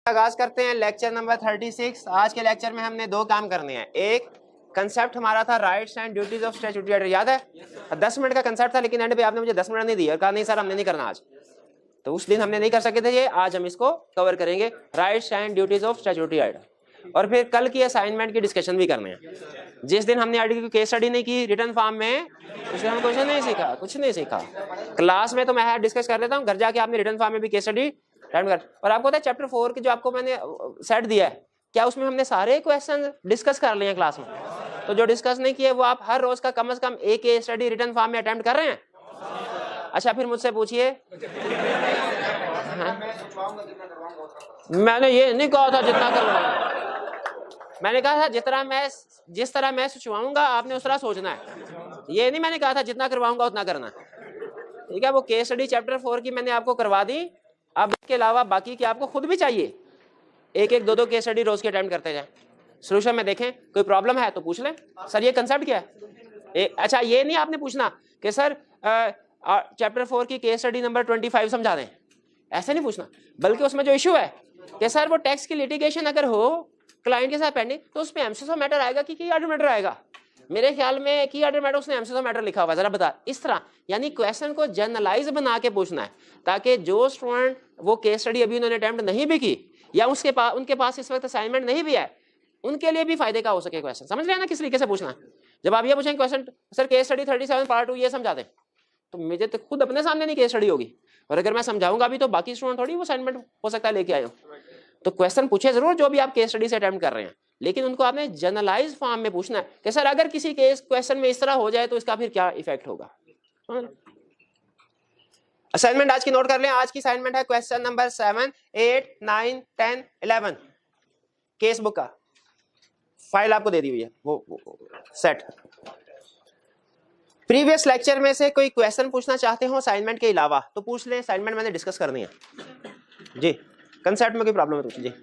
आगाज करते हैं लेक्चर नंबर 36। आज के लेक्चर में हमने दो काम करने हैं। एक कंसेप्ट हमारा था rights and duties of statutory writer, याद है? 10 मिनट का कंसेप्ट था, लेकिन एंड पे आपने मुझे 10 मिनट नहीं दिए और कहा नहीं सर हमने नहीं करना आज, तो उस दिन हमने नहीं कर सके थे ये। आज हम इसको कवर करेंगे, rights and duties of statutory writer. और फिर कल की असाइनमेंट की डिस्कशन भी करने हैं। जिस दिन हमने आर्टिकल की केस स्टडी नहीं की रिटर्न फॉर्म में, उस दिन हम कुछ नहीं सीखा, कुछ नहीं सीखा। क्लास में तो मैं डिस्कस कर देता हूँ, घर जाके आपने रिटर्न फॉर्म में भी केस स्टडी कर। और आपको पता है चैप्टर 4 की जो आपको मैंने सेट दिया है, क्या उसमें हमने सारे क्वेश्चन डिस्कस कर लिए हैं क्लास में? तो जो डिस्कस नहीं किए वो आप हर रोज का कम से कम एक केस स्टडी रिटर्न फॉर्म में अटेम्प्ट कर रहे हैं। अच्छा फिर मुझसे पूछिए, मैंने ये नहीं कहा था जितना करवाऊंगा, मैंने कहा था जिस तरह मैं सोचवाऊंगा आपने उस तरह सोचना है। ये नहीं मैंने कहा था जितना करवाऊंगा उतना करना, ठीक है? वो केस स्टडी चैप्टर 4 की मैंने आपको करवा दी। अब इसके अलावा बाकी की आपको खुद भी चाहिए, एक एक दो केस स्टडी रोज के अटेम्प्ट करते जाए। सोल्यूशन में देखें, कोई प्रॉब्लम है तो पूछ लें सर ये कंसेप्ट क्या है। अच्छा ये नहीं आपने पूछना कि सर चैप्टर 4 की केस स्टडी नंबर 25 समझा दें, ऐसे नहीं पूछना। बल्कि उसमें जो इशू है कि सर वो टैक्स की लिटिगेशन अगर हो क्लाइंट के साथ पेंडिंग, तो उसमें एमसीएसओ मैटर आएगा कि की ऑर्डर मैटर आएगा? मेरे ख्याल में की ऑर्डर मैटर उसने एमसीएसओ मैटर लिखा हुआ, जरा बता। इस तरह यानी क्वेश्चन को जनरलाइज बना के पूछना है, ताकि जो स्टूडेंट वो केस स्टडी अभी उन्होंने अटेम्प्ट नहीं भी की या उनके पास इस वक्त असाइनमेंट नहीं भी है, उनके लिए भी फायदे का हो सके क्वेश्चन। समझ रहे हैं ना किस तरीके से पूछना है? जब आप ये पूछेंगे question sir case study 37 part 2 ये समझा दें, तो मुझे तो खुद अपने सामने नहीं केस स्टडी होगी, और अगर मैं समझाऊंगा भी तो बाकी स्टूडेंट थोड़ी वो असाइनमेंट हो सकता है लेके आए हो। तो क्वेश्चन पूछे जरूर जो भी आप केस स्टडी से अटेम्प्ट कर रहे हैं, लेकिन उनको आपने जनरलाइज फॉर्म में पूछना है कि सर अगर किसी केस क्वेश्चन में इस तरह हो जाए तो इसका फिर क्या इफेक्ट होगा। असाइनमेंट आज की नोट कर लें। आज की असाइनमेंट है क्वेश्चन नंबर 7, 8, 9, 10, 11 केस बुक का फाइल आपको दे दी हुई है वो सेट। प्रीवियस लेक्चर में से कोई क्वेश्चन पूछना चाहते हो असाइनमेंट के अलावा तो पूछ लें, असाइनमेंट मैंने डिस्कस करनी है जी। कंसेप्ट में कोई प्रॉब्लम है तो जी।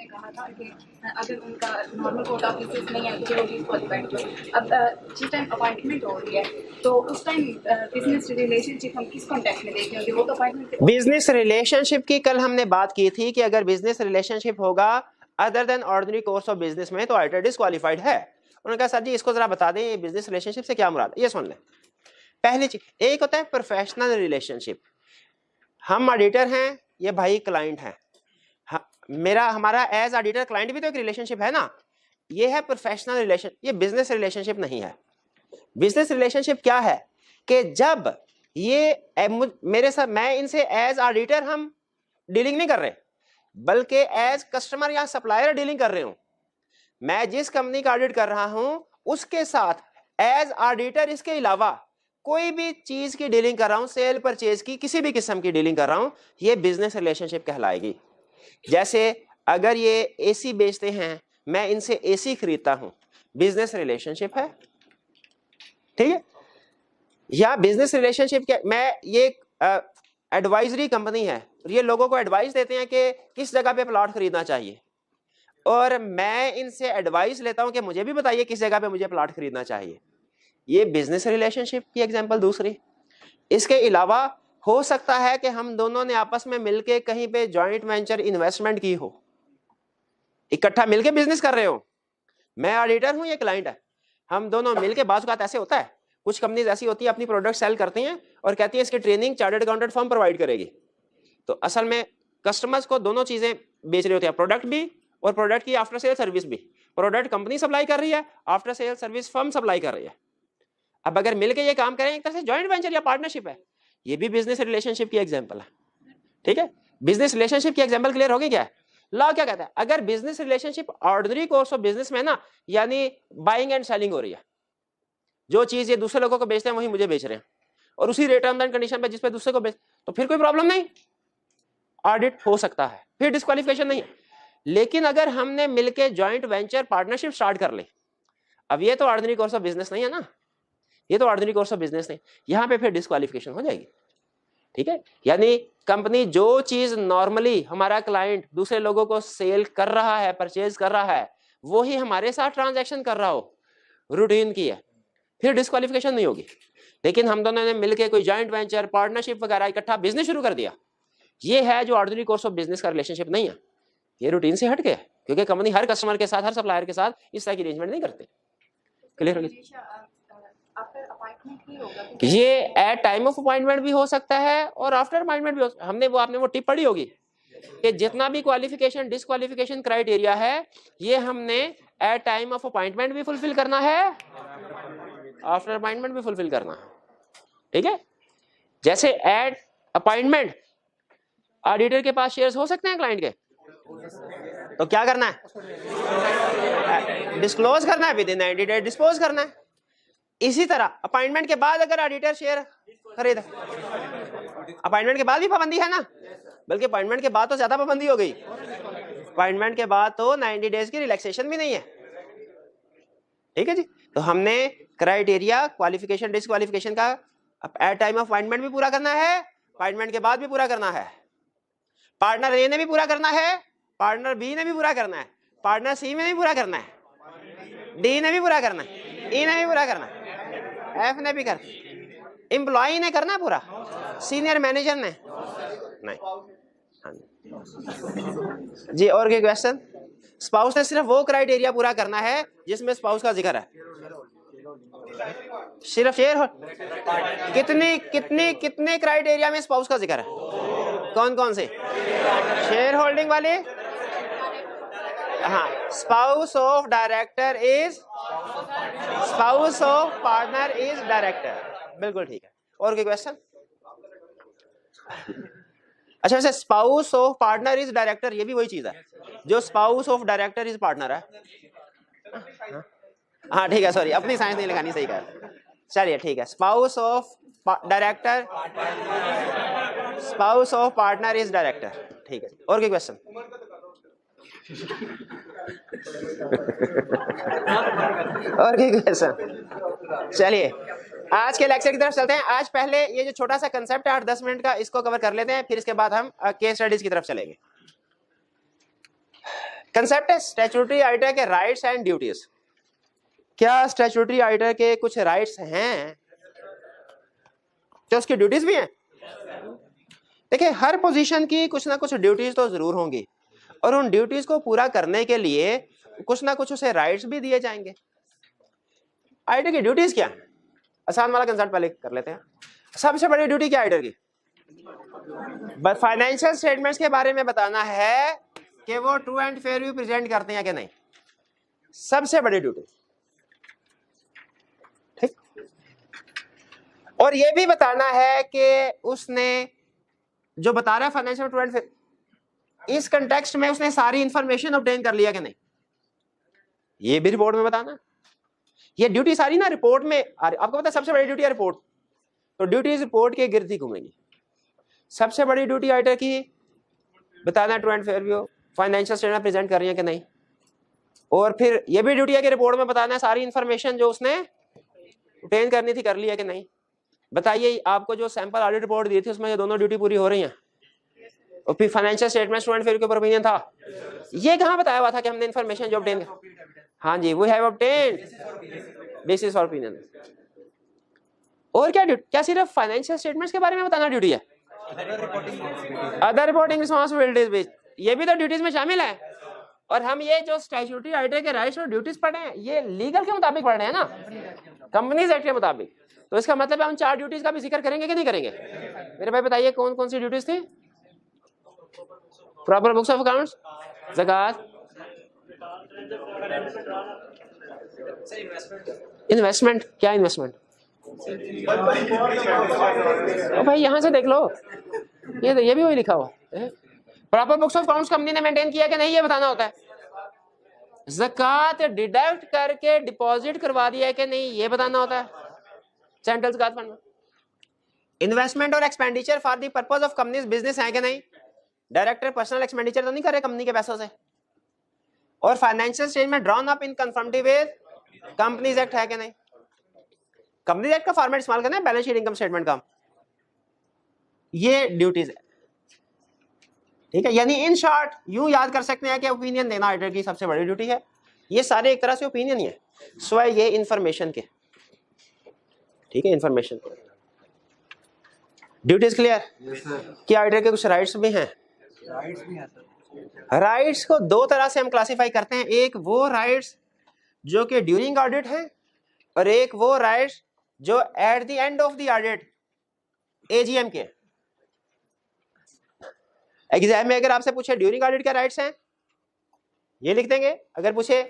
कहा था कि अगर उनका नॉर्मल कोटा ऑफिस नहीं है तो वो डिस्क्वालीफाइड है। अब जिस टाइम अपॉइंटमेंट हो रही है तो उस टाइम बिजनेस रिलेशनशिप हम किस कॉन्टेक्स्ट में देखते हैं? वो तो अपॉइंटमेंट बिजनेस रिलेशनशिप की कल हमने बात की थी कि अगर बिजनेस रिलेशनशिप होगा other than ordinary course of business में तो ऑडिटर डिस्क्वालीफाइड है। उन्होंने कहा सर जी इसको जरा बता दें बिजनेस रिलेशनशिप से क्या मुराद है। ये सुन लें। पहली चीज एक होता है प्रोफेशनल रिलेशनशिप, हम ऑडिटर हैं, ये भाई क्लाइंट है, हमारा एज ऑडिटर क्लाइंट भी तो एक रिलेशनशिप है ना। ये है प्रोफेशनल रिलेशन, ये बिजनेस रिलेशनशिप नहीं है। बिजनेस रिलेशनशिप क्या है कि जब ये मेरे साथ मैं इनसे एज ऑडिटर हम डीलिंग नहीं कर रहे, बल्कि एज कस्टमर या सप्लायर डीलिंग कर रहे हूं। मैं जिस कंपनी का ऑडिट कर रहा हूं उसके साथ एज ऑडिटर इसके अलावा कोई भी चीज की डीलिंग कर रहा हूं, सेल परचेज की किसी भी किस्म की डीलिंग कर रहा हूं, ये बिजनेस रिलेशनशिप कहलाएगी। जैसे अगर ये एसी बेचते हैं, मैं इनसे एसी खरीदता हूं, बिजनेस रिलेशनशिप है, ठीक है? या बिजनेस रिलेशनशिप क्या, मैं ये एडवाइजरी कंपनी है, ये लोगों को एडवाइस देते हैं कि किस जगह पे प्लॉट खरीदना चाहिए, और मैं इनसे एडवाइस लेता हूं कि मुझे भी बताइए किस जगह पे मुझे प्लॉट खरीदना चाहिए। ये बिजनेस रिलेशनशिप की एग्जांपल दूसरी। इसके अलावा हो सकता है कि हम दोनों ने आपस में मिलके कहीं पे जॉइंट वेंचर इन्वेस्टमेंट की हो, इकट्ठा मिलके बिजनेस कर रहे हो, मैं ऑडिटर हूं ये क्लाइंट है, हम दोनों मिलके, बात ऐसे होता है कुछ कंपनीज ऐसी होती है अपनी प्रोडक्ट सेल करती हैं और कहती है इसकी training chartered accountant firm provide करेगी। तो असल में कस्टमर्स को दोनों चीजें बेच रहे होते हैं, प्रोडक्ट भी और प्रोडक्ट की आफ्टर सेल सर्विस भी। प्रोडक्ट कंपनी सप्लाई कर रही है, after sale service firm supply कर रही है। अब अगर मिलके ये काम करें एक तरह से जॉइंट वेंचर या पार्टनरशिप है, ये भी बिजनेस रिलेशनशिप की एग्जांपल है, ठीक है? बिजनेस रिलेशनशिप की एग्जांपल क्लियर हो गई क्या? लॉ क्या कहता है? अगर business relationship ordinary course of business में ना, यानी बाइंग एंड सेलिंग हो रही है, जो चीज ये दूसरे लोगों को बेचते हैं वही मुझे बेच रहे हैं और उसी रेट टर्म एंड कंडीशन पे जिस पे दूसरे को बेच, तो फिर कोई प्रॉब्लम नहीं, ऑडिट हो सकता है, फिर डिस्क्वालिफिकेशन नहीं है। लेकिन अगर हमने मिलके जॉइंट वेंचर पार्टनरशिप स्टार्ट कर ले, अब ये तो ऑर्डिनरी कोर्स ऑफ बिजनेस नहीं है ना, ये तो ऑर्डिनरी कोर्स ऑफ बिजनेस नहीं, यहां पे फिर डिस्क्वालिफिकेशन हो जाएगी, ठीक है? यानी कंपनी जो चीज नॉर्मली हमारा क्लाइंट दूसरे लोगों को सेल कर रहा है, परचेज कर रहा है, वो ही हमारे साथ ट्रांजैक्शन कर रहा हो, रूटीन की है, फिर डिस्क्वालिफिकेशन नहीं होगी। लेकिन हम दोनों ने मिलके कोई जॉइंट वेंचर पार्टनरशिप वगैरह इकट्ठा बिजनेस शुरू कर दिया, ये है जो ऑर्डिनरी कोर्स ऑफ बिजनेस का रिलेशनशिप नहीं है, ये रूटीन से हट के है, क्योंकि कंपनी हर कस्टमर के साथ, हर सप्लायर के साथ इस तरह की अरेंजमेंट नहीं करते। क्लियर हो गया? आफ्टर अपॉइंटमेंट ही होगा ये एट टाइम ऑफ अपॉइंटमेंट भी हो सकता है और आफ्टर अपॉइंटमेंट भी हमने वो आपने वो टिप पढ़ी होगी कि जितना भी क्वालिफिकेशन डिसक्वालिफिकेशन क्राइटेरिया है ये हमने एट टाइम ऑफ अपॉइंटमेंट भी फुलफिल करना है, आफ्टर अपॉइंटमेंट भी फुलफिल करना है। ठीक है, जैसे एट अपॉइंटमेंट ऑडिटर के पास शेयर्स हो सकते हैं क्लाइंट के, तो क्या करना है, डिस्क्लोज करना है, विद इन 90 डेज डिस्पोज करना है। इसी तरह अपॉइंटमेंट के बाद अगर ऑडिटर शेयर खरीदे, अपॉइंटमेंट के बाद भी पाबंदी है ना, बल्कि अपॉइंटमेंट के बाद तो ज्यादा पाबंदी हो गई, अपॉइंटमेंट के बाद तो 90 डेज की रिलैक्सेशन भी नहीं है। ठीक है जी, तो हमने क्राइटेरिया क्वालिफिकेशन डिसक्वालिफिकेशन का एट टाइम ऑफ अपॉइंटमेंट भी पूरा करना है, अपॉइंटमेंट के बाद भी पूरा करना है, पार्टनर ए ने भी पूरा करना है, पार्टनर बी ने भी पूरा करना है, पार्टनर सी में भी पूरा करना है, डी ने भी पूरा करना है, ई ने भी पूरा करना है, एफ ने भी करना, एम्प्लॉय ने करना पूरा, सीनियर मैनेजर ने नहीं। हाँ जी, और कोई क्वेश्चन? स्पाउस ने सिर्फ वो क्राइटेरिया पूरा करना है जिसमें स्पाउस का जिक्र है, सिर्फ शेयर कितने कितने कितने क्राइटेरिया में स्पाउस का जिक्र है, कौन कौन से? शेयर होल्डिंग वाले, हाँ, spouse of director is, spouse of partner is director, बिल्कुल ठीक है। और कोई क्वेश्चन? अच्छा, वैसे spouse of partner is director ये भी वही चीज है जो spouse of director is partner है। हाँ ठीक है, सॉरी अपनी साइंस नहीं लगानी, सही कहा, चलिए ठीक है। Spouse of director, spouse of partner is director, ठीक है। और कोई क्वेश्चन? और कोई क्वेश्चन? चलिए आज के लेक्चर की तरफ चलते हैं। आज पहले ये जो छोटा सा कंसेप्ट है 8-10 मिनट का, इसको कवर कर लेते हैं, फिर इसके बाद हम केस स्टडीज की तरफ चलेंगे। कंसेप्ट है स्टैट्यूटरी ऑडिटर के राइट्स एंड ड्यूटीज। क्या स्टैट्यूटरी ऑडिटर के कुछ राइट्स हैं तो उसकी ड्यूटीज भी हैं? देखिए हर पोजीशन की कुछ ना कुछ ड्यूटीज तो जरूर होंगी और उन ड्यूटीज को पूरा करने के लिए कुछ ना कुछ उसे राइट्स भी दिए जाएंगे। ऑडिटर की ड्यूटीज क्या है? आसान वाला कंसेप्ट पहले कर लेते हैं। सबसे बड़ी ड्यूटी क्या ऑडिटर की? बस फाइनेंशियल स्टेटमेंट्स के बारे में बताना है कि वो true and fair view present करते हैं कि नहीं, सबसे बड़ी ड्यूटी। ठीक, और ये भी बताना है कि उसने जो बता रहा है फाइनेंशियल ट्रू एंड फेयर, इस कंटेक्स्ट में उसने सारी इंफॉर्मेशन ऑब्टेन कर लिया कि नहीं, ये भी रिपोर्ट में बताना। ये ड्यूटी सारी ना रिपोर्ट में आपको पता है सबसे बड़ी ड्यूटी है रिपोर्ट, तो ड्यूटीज रिपोर्ट के गिर्द ही घूमेंगी। सबसे बड़ी ड्यूटी ऑडिटर की बताना true and fair view, financial statement present कर रही है कि नहीं, और फिर ये भी ड्यूटी है कि रिपोर्ट में बताना है सारी इंफॉर्मेशन जो उसने ऑब्टेन करनी थी कर ली है कि नहीं। बताइए आपको जो सैंपल ऑडिट रिपोर्ट दी थी उसमें ये दोनों ड्यूटी पूरी हो रही हैं, और फिर financial statement true and fair के ऊपर ओपिनियन था, ये कहां बताया हुआ था कि हमने इंफॉर्मेशन जो ऑब्टेन, हाँ जी, we have obtained basis for opinion. और क्या ड्यूटी, क्या सिर्फ फाइनेंशियल स्टेटमेंट्स के बारे में बताना ड्यूटी है? अदर रिपोर्टिंग रिस्पांसिबिलिटीज भी, ये भी तो ड्यूटीज में शामिल है। और हम ये जो स्टैट्यूटरी ऑडिटर के राइट्स और ड्यूटीज पढ़ रहे हैं ये लीगल के मुताबिक पढ़ रहे हैं ना, कंपनीज एक्ट के मुताबिक, तो इसका मतलब है हम 4 ड्यूटीज का भी जिक्र करेंगे कि नहीं करेंगे? मेरे भाई बताइए कौन कौन सी ड्यूटीज थी? प्रॉपर बुक्स ऑफ अकाउंट्स, ज़कात, इन्वेस्टमेंट। क्या इन्वेस्टमेंट? भाई यहां से देख लो, ये भी वही लिखा हुआ है। Proper books of accounts company ने मेंटेन किया कि नहीं ये बताना होता है। ज़कात डिडक्ट करके डिपॉजिट करवा दिया है कि नहीं ये बताना होता है सेंट्रल ज़कात फंड में। इन्वेस्टमेंट और expenditure for the purpose of companies business है कि नहीं, डायरेक्टर पर्सनल एक्सपेंडिचर तो नहीं कर रहे कंपनी के पैसों से। और financial statement drawn up in conformity with companies act है कि नहीं, कंपनीज एक्ट का फॉर्मेट इस्तेमाल करना है बैलेंस शीट इनकम स्टेटमेंट का, ये ड्यूटीज है। ठीक है, यानी इन शॉर्ट यूं याद कर सकते हैं कि ओपिनियन देना ऑडिटर की सबसे बड़ी ड्यूटी है। ये सारे एक तरह से ओपिनियन ही है, स्वयं ये इंफॉर्मेशन के, ठीक है, इंफॉर्मेशन। Duties clear? क्या ऑडिटर के कुछ राइट्स भी हैं? राइट्स भी हैं सर। राइट्स को दो तरह से हम क्लासिफाई करते हैं, एक वो राइट्स जो कि ड्यूरिंग ऑडिट है और एक वो राइट्स जो at the end of the audit AGM के। एग्जाम में अगर आपसे पूछे ड्यूरिंग ऑडिट क्या राइट्स हैं, ये लिख देंगे। अगर पूछे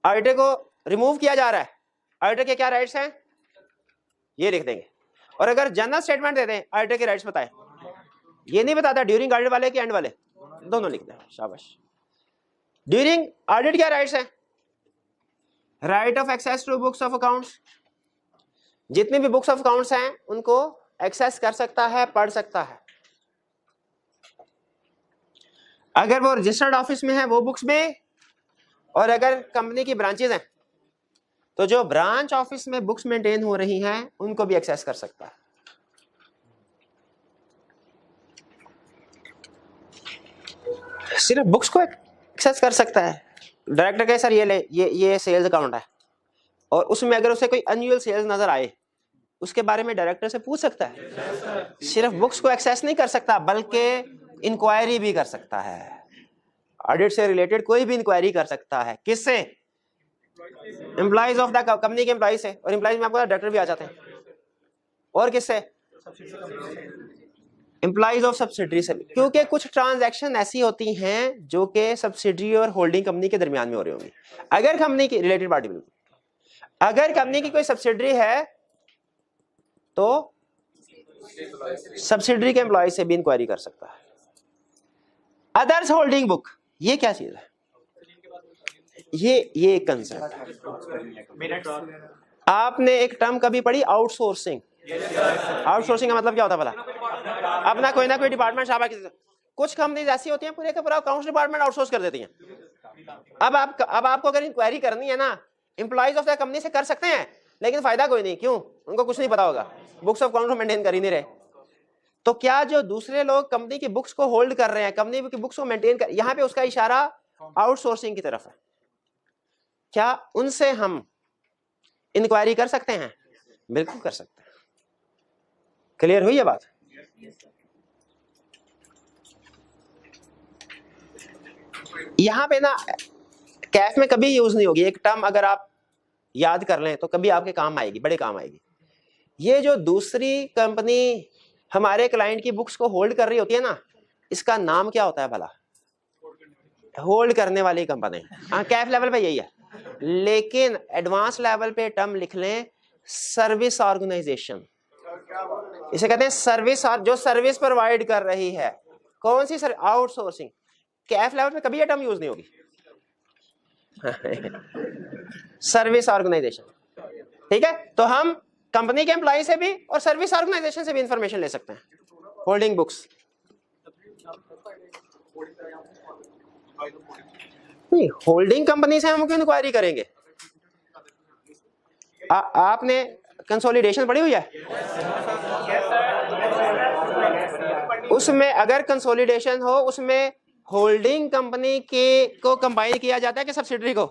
ऑडिटर को रिमूव किया जा रहा है, ऑडिटर के क्या राइट्स हैं, ये लिख देंगे। और अगर जनरल स्टेटमेंट दे दें ऑडिटर के राइट्स बताएं, ये नहीं बताता ड्यूरिंग ऑडिट वाले कि एंड वाले, दोनों लिख दें। शाबाश। ड्यूरिंग ऑडिट क्या राइट्स हैं? Right of access to books of accounts, जितनी भी बुक्स ऑफ अकाउंट्स हैं उनको एक्सेस कर सकता है, पढ़ सकता है। अगर वो रजिस्टर्ड ऑफिस में है वो बुक्स में, और अगर कंपनी की ब्रांचेस हैं तो जो ब्रांच ऑफिस में बुक्स मेंटेन हो रही हैं उनको भी एक्सेस कर सकता है। सिर्फ बुक्स को एक्सेस कर सकता है। डायरेक्टर कहे सर ये ले, ये सेल्स अकाउंट है, और उसमें अगर उसे कोई अनयूअल सेल्स नजर आए उसके बारे में डायरेक्टर से पूछ सकता है। सिर्फ बुक्स को एक्सेस नहीं कर सकता बल्कि इंक्वायरी भी कर सकता है। ऑडिट से रिलेटेड कोई भी इंक्वायरी कर सकता है। किससे? एम्प्लॉइज ऑफ द कंपनी के एम्प्लॉइज से, और एम्प्लॉइज में आपको डायरेक्टर भी आ जाते हैं। और किससे? एम्प्लॉइज ऑफ सब्सिडरी से, क्योंकि कुछ ट्रांजैक्शन ऐसी होती हैं जो कि सब्सिडरी और होल्डिंग कंपनी के दरमियान में हो रही होंगी। अगर कंपनी की रिलेटेड पार्टी, अगर कंपनी की कोई सब्सिडरी है तो सब्सिडरी के एम्प्लॉय से भी इंक्वायरी कर सकता है। अदर्स होल्डिंग बुक, ये क्या चीज है? ये एक कंसेप्ट है। आपने एक टर्म कभी पढ़ी, आउटसोर्सिंग? आउटसोर्सिंग का मतलब क्या होता है भला? अपना कोई ना कोई डिपार्टमेंट शाबा की, कुछ कंपनीज ऐसी होती हैं पूरे का पूरा अकाउंट्स डिपार्टमेंट आउटसोर्स कर देती हैं। अब आपको अगर इंक्वायरी करनी है ना, एम्प्लॉइज ऑफ द कंपनी से कर सकते हैं, लेकिन फायदा कोई नहीं। क्यों? उनको कुछ नहीं पता होगा, बुक्स ऑफ अकाउंट मेंटेन कर ही नहीं रहे। तो क्या जो दूसरे लोग कंपनी की बुक्स को होल्ड कर रहे हैं, कंपनी की बुक्स को मेंटेन कर, यहां पे उसका इशारा आउटसोर्सिंग की तरफ है। क्या उनसे हम इंक्वायरी कर सकते हैं? बिल्कुल कर सकते हैं। क्लियर हुई ये बात? यहां पे ना कैफ में कभी यूज नहीं होगी एक टर्म, अगर आप याद कर लें तो कभी आपके काम आएगी, बड़े काम आएगी। ये जो दूसरी कंपनी हमारे क्लाइंट की बुक्स को होल्ड कर रही होती है ना, इसका नाम क्या होता है भला? होल्ड करने वाली कंपनी। हाँ, कैफ लेवल पे यही है, लेकिन एडवांस लेवल पे टर्म लिख लें, सर्विस ऑर्गेनाइजेशन। इसे कहते हैं सर्विस, जो सर्विस प्रोवाइड कर रही है। कौन सी? आउटसोर्सिंग। कैफ लेवल पे कभी ये टर्म यूज नहीं होगी। Service organisation. ठीक है, तो हम कंपनी के एम्प्लॉय से भी और सर्विस ऑर्गेनाइजेशन से भी इंफॉर्मेशन ले सकते हैं। होल्डिंग बुक्स नहीं, होल्डिंग कंपनी से हम क्यों इंक्वायरी करेंगे? आपने कंसोलिडेशन पढ़ी हुई है? उसमें अगर कंसोलिडेशन हो, उसमें होल्डिंग कंपनी के को कंबाइन किया जाता है कि सब्सिडरी को?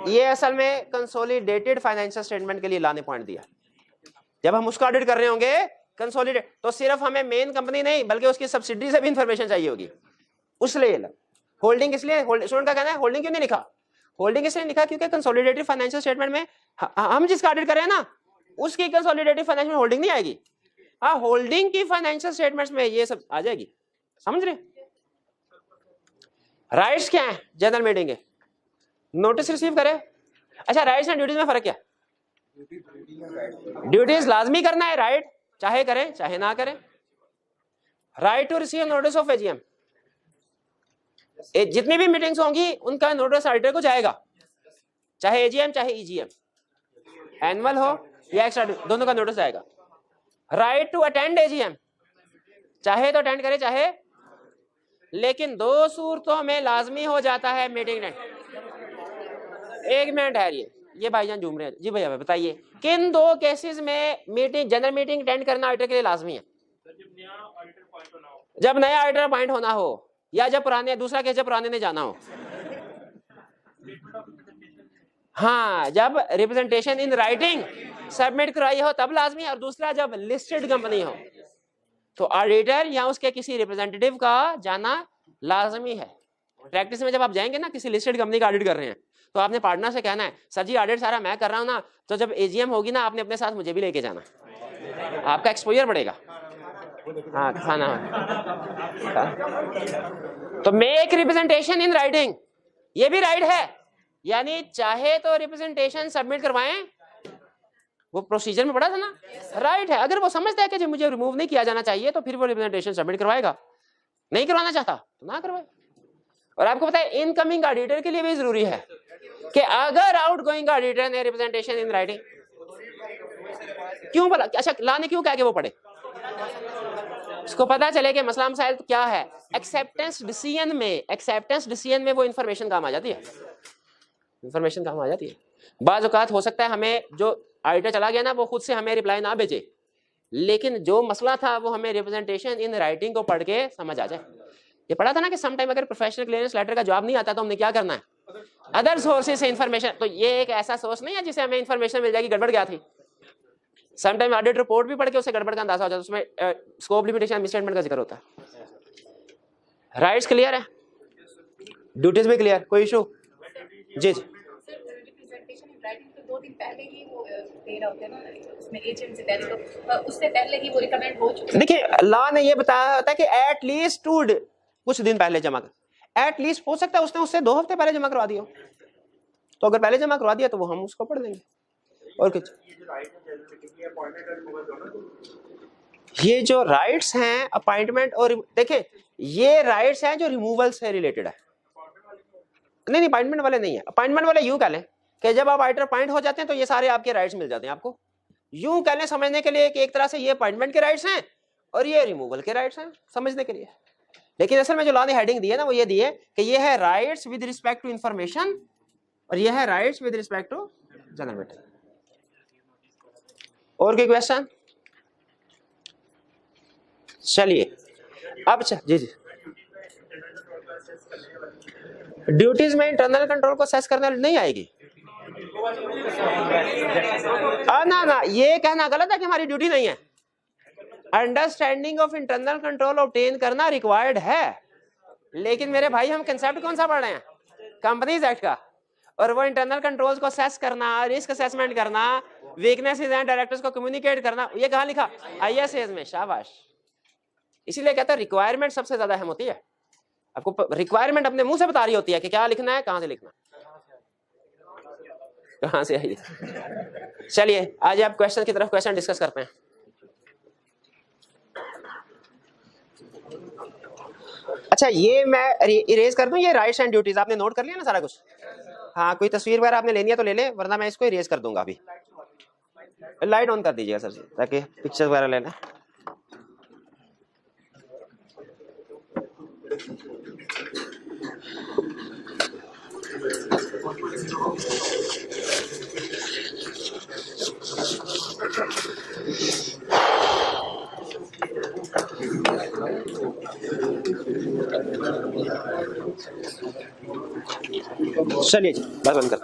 ये असल में कंसोलिडेटेड फाइनेंशियल स्टेटमेंट के लिए लाने पॉइंट दिया। जब हम उसका ऑडिट कर रहे होंगे कंसोलिडेट, तो सिर्फ हमें मेन कंपनी नहीं बल्कि उसकी सब्सिडरी से भी इंफॉर्मेशन चाहिए होगी। उसलिए होल्डिंग, इसलिए स्टूडेंट का कहना है होल्डिंग क्यों नहीं लिखा? होल्डिंग इसलिए लिखा क्योंकि कंसोलिडेटेड फाइनेंशियल स्टेटमेंट में हम जिसका ऑडिट कर रहे हैं ना, उसकी कंसोलिडेटेड फाइनेंशियल होल्डिंग नहीं आएगी। हाँ, होल्डिंग की फाइनेंशियल स्टेटमेंट्स में ये सब आ जाएगी। समझ रहे? राइट्स क्या है? जनरल मीटिंग है, नोटिस रिसीव करे। अच्छा, राइट्स एंड ड्यूटीज में फर्क क्या? ड्यूटीज लाजमी करना है, राइट चाहे करें चाहे ना करें। Right to receive notice of AGM, जितनी भी मीटिंग्स होंगी उनका नोटिस ऑडिटर को जाएगा, चाहे एजीएम चाहे ईजीएम, एनुअल हो या एक्स्ट्रा, दोनों का नोटिस आएगा। राइट टू अटेंड एजीएम, चाहे तो अटेंड करे चाहे, लेकिन दो सूरतों में लाजमी हो जाता है मीटिंग अटेंड। एक मिनट है, ये भाईजान झूम रहे हैं जी। भैया बताइए किन दो केसेस में मीटिंग, जनरल मीटिंग अटेंड करना ऑडिटर के लिए लाजमी है? जब नया ऑडिटर अपॉइंट होना हो, या जब पुराने, दूसरा केस जब पुराने ने जाना हो। हाँ, जब रिप्रेजेंटेशन इन राइटिंग सबमिट कराई हो तब लाजमी है, और दूसरा जब लिस्टेड कंपनी हो। तो ऑडिटर या उसके किसी रिप्रेजेंटेटिव का जाना लाजमी है। प्रैक्टिस में जब आप जाएंगे ना, किसी लिस्टेड कंपनी का ऑडिट कर रहे हैं, तो आपने पार्टनर से कहना है सर जी ऑडिट सारा मैं कर रहा हूं ना, तो जब एजीएम होगी ना आपने अपने साथ मुझे भी लेके जाना, आपका एक्सपोजर बढ़ेगा। हाँ खाना तो मेक रिप्रेजेंटेशन इन राइटिंग, ये भी राइट है, यानी चाहे तो रिप्रेजेंटेशन सबमिट करवाएं, वो प्रोसीजर में पड़ा था ना, राइट है। अगर वो समझता है कि मुझे रिमूव नहीं किया जाना चाहिए तो फिर वो रिप्रेजेंटेशन सबमिट करवाएगा, नहीं करवाना चाहता तो ना करवाए। और आपको पता है इनकमिंग ऑडिटर के लिए भी जरूरी है कि अगर आउटगोइंग ऑडिटर ने रिप्रेजेंटेशन इन राइटिंग, क्यों बोला, अच्छा लाने क्यों कह के वो पढ़े, उसको पता चले कि मसला मसाइल तो क्या है। एक्सेप्टेंस डिसीजन में वो इंफॉर्मेशन काम आ जाती है, इंफॉर्मेशन काम आ जाती है। बाज़ औक़ात हो सकता है हमें जो ऑडिटर चला गया ना वो खुद से हमें रिप्लाई ना भेजे, लेकिन जो मसला था वो हमें रिप्रेजेंटेशन इन राइटिंग को पढ़ के समझ आ जाए। ये पढ़ा था ना कि सम टाइम अगर प्रोफेशनल क्लियरेंस लेटर का जवाब नहीं आता तो हमने क्या करना है, अदर सोर्सेज से इंफॉर्मेशन। तो ये एक ऐसा सोर्स नहीं है जिसे हमें इंफॉर्मेशन मिल जाएगी गड़बड़ क्या थी। सम टाइम ऑडिट रिपोर्ट भी पढ़ के उससे गड़बड़ का अंदाजा हो जाता है, उसमें स्कोप लिमिटेशन मिसस्टेटमेंट का जिक्र होता है। राइट्स क्लियर है, ड्यूटीज भी क्लियर, कोई इशू? जी जी दो दिन पहले ही वो दे रहा होता है ना, उसमें एजेंट से पहले, तो उससे पहले ही वो रिकमेंड हो चुका है। देखिए लॉ ने ये बताया होता है कि एट लीस्ट कुछ दिन पहले जमा कर, एट लीस्ट हो सकता है उसने उससे 2 हफ्ते पहले जमा करवा दिया, तो अगर पहले जमा करवा दिया तो वो हम उसको पढ़ देंगे। और कुछ ये जो राइट्स हैं अपॉइंटमेंट और देखें ये राइट्स हैं जो रिमूवल से रिलेटेड है, नहीं अपॉइंटमेंट वाले नहीं है। अपॉइंटमेंट वाले यूं कह लें कि जब आप ऑडिटर अपॉइंट हो जाते हैं तो ये सारे आपके राइट्स मिल जाते हैं आपको, यूं कह लें समझने के लिए कि एक तरह से ये अपॉइंटमेंट के राइट्स हैं और ये रिमूवल के राइट्स हैं, समझने के लिए। लेकिन असल में जो लॉ ने हेडिंग दी है ना वो ये दी है कि ये है rights with respect to information और ये है rights with respect to general matter. और कोई क्वेश्चन? चलिए अब जी जी ड्यूटीज में इंटरनल कंट्रोल को सेस करने नहीं आएगी। ना ये कहना गलत है कि हमारी ड्यूटी नहीं है। Understanding of internal control obtain करना रिक्वायर्ड है, लेकिन मेरे भाई हम कंसेप्ट कौन सा पढ़ रहे हैं, कंपनीज एक्ट का, और वो इंटरनल कंट्रोल्स को सेस करना, रिस्क असेसमेंट करना, वीकनेसेस एंड डायरेक्टर्स को कम्युनिकेट करना, ये कहाँ लिखा? आईएसएस में। शाबाश, इसीलिए कहता है रिक्वायरमेंट सबसे ज्यादा अहम होती है। आपको रिक्वायरमेंट अपने मुंह से बता रही होती है कि क्या लिखना है, कहां से लिखना, कहां से आई। चलिए आज आप क्वेश्चन की तरफ क्वेश्चन डिस्कस करते हैं। अच्छा ये मैं इरेज कर दूं, ये राइट्स एंड ड्यूटीज आपने नोट कर लिया ना सारा कुछ? हाँ कोई तस्वीर वगैरह आपने लेनी है तो ले ले, वरना मैं इसको इरेज कर दूंगा। अभी लाइट ऑन कर दीजिएगा सर जी ताकि पिक्चर वगैरह लेना। चलिए जी बस बंद कर,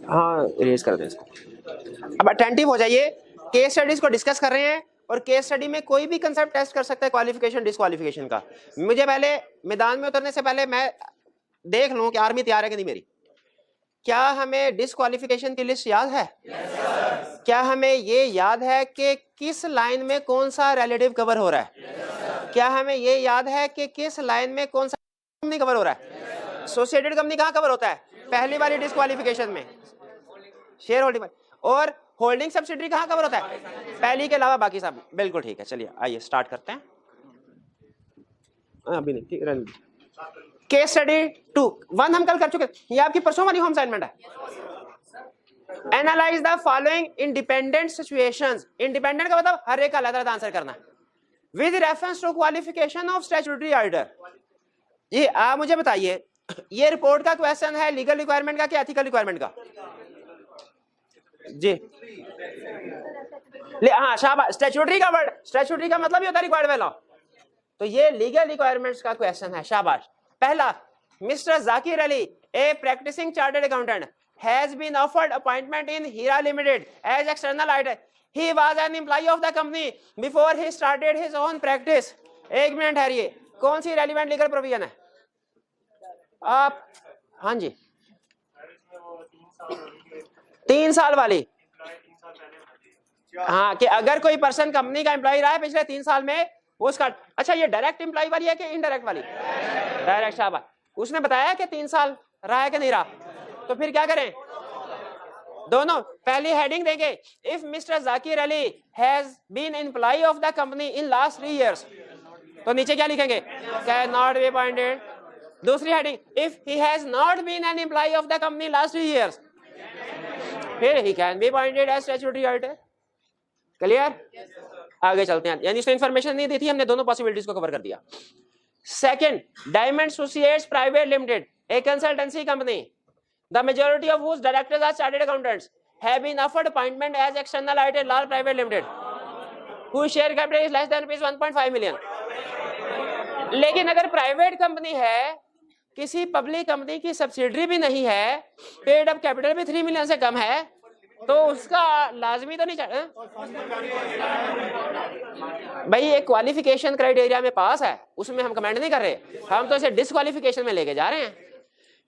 हाँ इरेज कर दें इसको। अब अटेंटिव हो जाइए, केस स्टडीज को डिस्कस कर रहे हैं और केस स्टडी में कोई भी कंसेप्ट टेस्ट कर सकता है क्वालिफिकेशन डिस्क्वालिफिकेशन का। मुझे पहले मैदान में उतरने से पहले मैं देख लूं कि आर्मी तैयार है कि नहीं मेरी। क्या हमें डिस्क्वालिफिकेशन की लिस्ट याद है? yes, क्या हमें ये याद है कि किस लाइन में कौन सा रिलेटिव कवर हो रहा है? yes, क्या हमें ये याद है कि किस लाइन में कौन सा कंपनी कवर हो रहा है? एसोसिएटेड कंपनी कहाँ कवर होता है? पहली वाली डिस्क्वालिफिकेशन में शेयर होल्डिंग, और होल्डिंग सब्सिडरी कहाँ कवर होता है? पहली के अलावा बाकी सब। बिल्कुल ठीक है, चलिए आइए स्टार्ट करते हैं। अभी नहीं, ठीक है। केस स्टडी 2 हम कल कर चुके, ये आपकी परसों वाली होम असाइनमेंट है। Analyse the following independent situations. Independent का मतलब हर एक का अलग-अलग आंसर करना with reference to qualification of statutory order. ये आप मुझे बताइए, ये रिपोर्ट का क्वेश्चन है लीगल रिक्वायरमेंट का कि एथिकल रिक्वायरमेंट का? जी हाँ शाबाश, स्टैट्यूटरी का वर्ड, स्टैट्यूटरी का मतलब ही होता है रिक्वायर्ड बाय लॉ, तो ये लीगल रिक्वायरमेंट्स का क्वेश्चन है। शाबाश। पहला, mister Zakir Ali a practising chartered accountant has been offered appointment in Hira limited as external auditor. He was an employ of the company before he started his own practice. एक minute ठहरिए, कौन सी relevant legal provision है आप? हाँ जी, 3 साल वाली। हाँ, कि अगर कोई पर्सन कंपनी का एम्प्लॉय रहा है पिछले 3 साल में वो उसका, अच्छा ये डायरेक्ट एम्प्लॉय वाली है कि इनडायरेक्ट वाली? डायरेक्ट। शाबाश, उसने बताया कि 3 साल रहा है कि नहीं रहा, तो फिर क्या करें? दोनों। पहली हेडिंग देंगे, if mister Zakir Ali has been employ of the company in last 3 years, तो नीचे क्या लिखेंगे? Can not be appointed. दूसरी heading, if he has not been an employ of the company last 3 years, फिर he can be appointed as statutory auditor. Clear? आगे चलते हैं, यानी इसने इंफॉर्मेशन नहीं दी थी, हमने दोनों पॉसिबिलिटीज को कवर कर दिया। Second, diamond associates private limited, a consultancy company, the majority of whose directors are chartered accountants have been offered appointment as external auditor Lal private limited, whose share capital is less than ₹1.5 million। लेकिन अगर private company है, किसी public company की subsidiary भी नहीं है, paid up capital भी 3 million से कम है, तो उसका लाजमी तो नहीं चाहिए भाई। एक क्वालिफिकेशन क्राइटेरिया में पास है, उसमें हम कमेंट नहीं कर रहे, हम तो इसे डिसक्वालिफिकेशन में लेके जा रहे हैं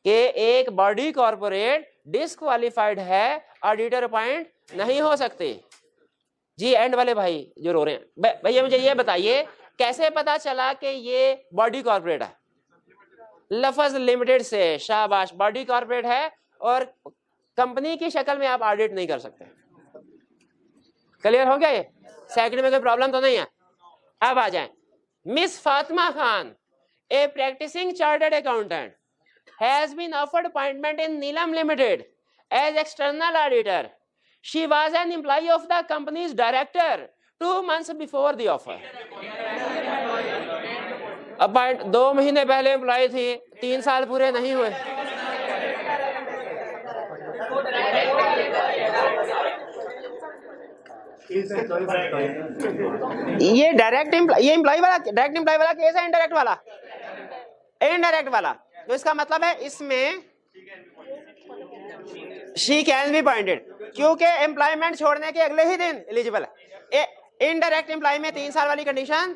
कि एक बॉडी कॉर्पोरेट डिसक्वालिफाइड है, ऑडिटर अपॉइंट नहीं हो सकते। जी एंड वाले भाई जो रो रहे हैं, भैया मुझे ये बताइए कैसे पता चला कि ये बॉडी कॉर्पोरेट है? लफज लिमिटेड से। शाबाश, बॉडी कॉर्पोरेट है और कंपनी की शक्ल में आप ऑडिट नहीं कर सकते। क्लियर हो गया? ये सेकंड में कोई प्रॉब्लम तो नहीं है। अब आ जाएं, miss Fatima Khan, a practising chartered accountant, has been offered appointment in Neelam limited as external auditor. She was an employ of the company's director 2 months before the offer. Appoint 2 महीने पहले एम्प्लॉय थी, 3 साल पूरे नहीं हुए। ये डायरेक्ट ये एम्प्लॉय वाला, डायरेक्ट एम्प्लॉय वाला केस है, इनडायरेक्ट वाला? इनडायरेक्ट वाला। तो इसका मतलब है इसमें शी कैन बी अपॉइंटेड, क्योंकि एम्प्लॉयमेंट छोड़ने के अगले ही दिन एलिजिबल है। इनडायरेक्ट एम्प्लॉय में 3 साल वाली condition,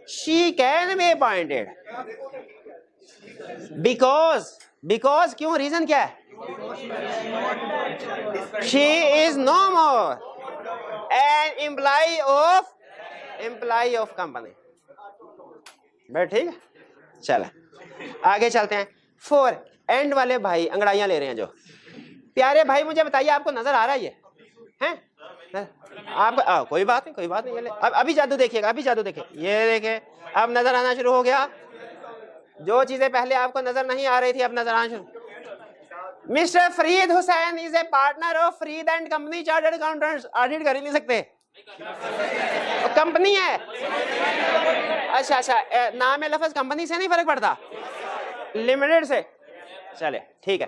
she can be appointed because क्यों? रीजन क्या है? She is no more an employ of company. But ठीक है, चलो आगे चलते हैं। 4, एंड वाले भाई अंगड़ाइयां ले रहे हैं जो। प्यारे भाई मुझे बताइए, आपको नजर आ रहा है ये? हैं? आप कोई बात नहीं, ये ले। अब अभी जादू देखिएगा, अभी जादू देखिए, ये देखिए अब नजर आना शुरू हो गया। जो चीजें पहले आपको नजर नहीं आ रही थी अब नजर आना शुरू। Mister Farid Hussain is a partner of Farid and company chartered accountants. Audit कर ही नहीं सकते, कंपनी है। अच्छा, नाम है, लफ्ज कंपनी से नहीं फर्क पड़ता, लिमिटेड से। चले ठीक है।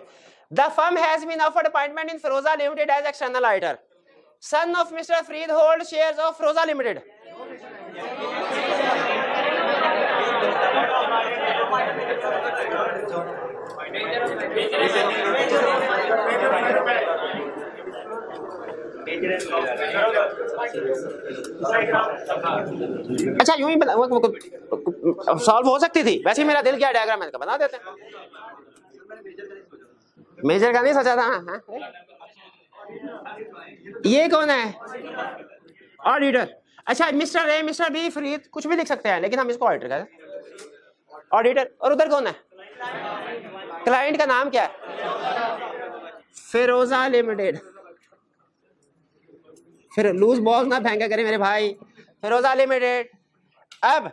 The firm has been offered appointment in Firoza limited as external auditor. Son of mister Farid hold shares of Firoza limited. अच्छा यूं ही सॉल्व हो सकती थी, वैसे ही मेरा दिल क्या डायग्राम है बना देते हैं। मेजर का नहीं सोचा था। हाँ? ये कौन है? ऑडिटर। अच्छा, mister A mister B Farid कुछ भी लिख सकते हैं, लेकिन हम इसको ऑडिटर कहते हैं, ऑडिटर। और उधर कौन है? क्लाइंट का नाम क्या है? फिरोजा लिमिटेड। फिर लूज बॉल्स ना फेंका करे मेरे भाई, फिरोजा लिमिटेड। अब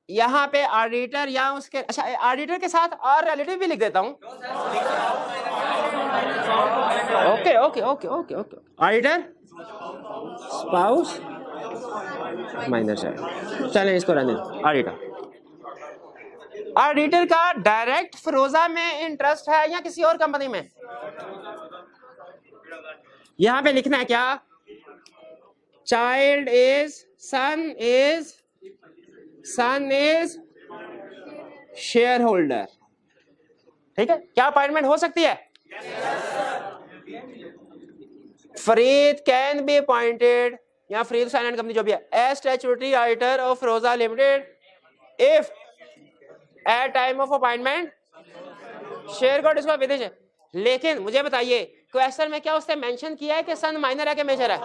यहाँ पे ऑडिटर या उसके, अच्छा ऑडिटर के साथ और रिलेटिव भी लिख देता हूँ। Okay okay okay okay okay. Auditor, spouse, minor child. चलें इसको रहने दो। ऑडिटर, ऑडिटर का डायरेक्ट फिरोजा में इंटरेस्ट है या किसी और कंपनी में? यहां पे लिखना है क्या? Child is, son is shareholder. ठीक है, क्या अपॉइंटमेंट हो सकती है? फरीद कैन बी अपॉइंटेड या फरीद हुसैन एंड कंपनी जो भी है एज स्टैट्यूटरी ऑडिटर ऑफ रोजा limited if at time of appointment share code इसका विदेश है। लेकिन मुझे बताइए क्वेश्चन में क्या उसने मेंशन किया है कि सन माइनर है कि मेजर है?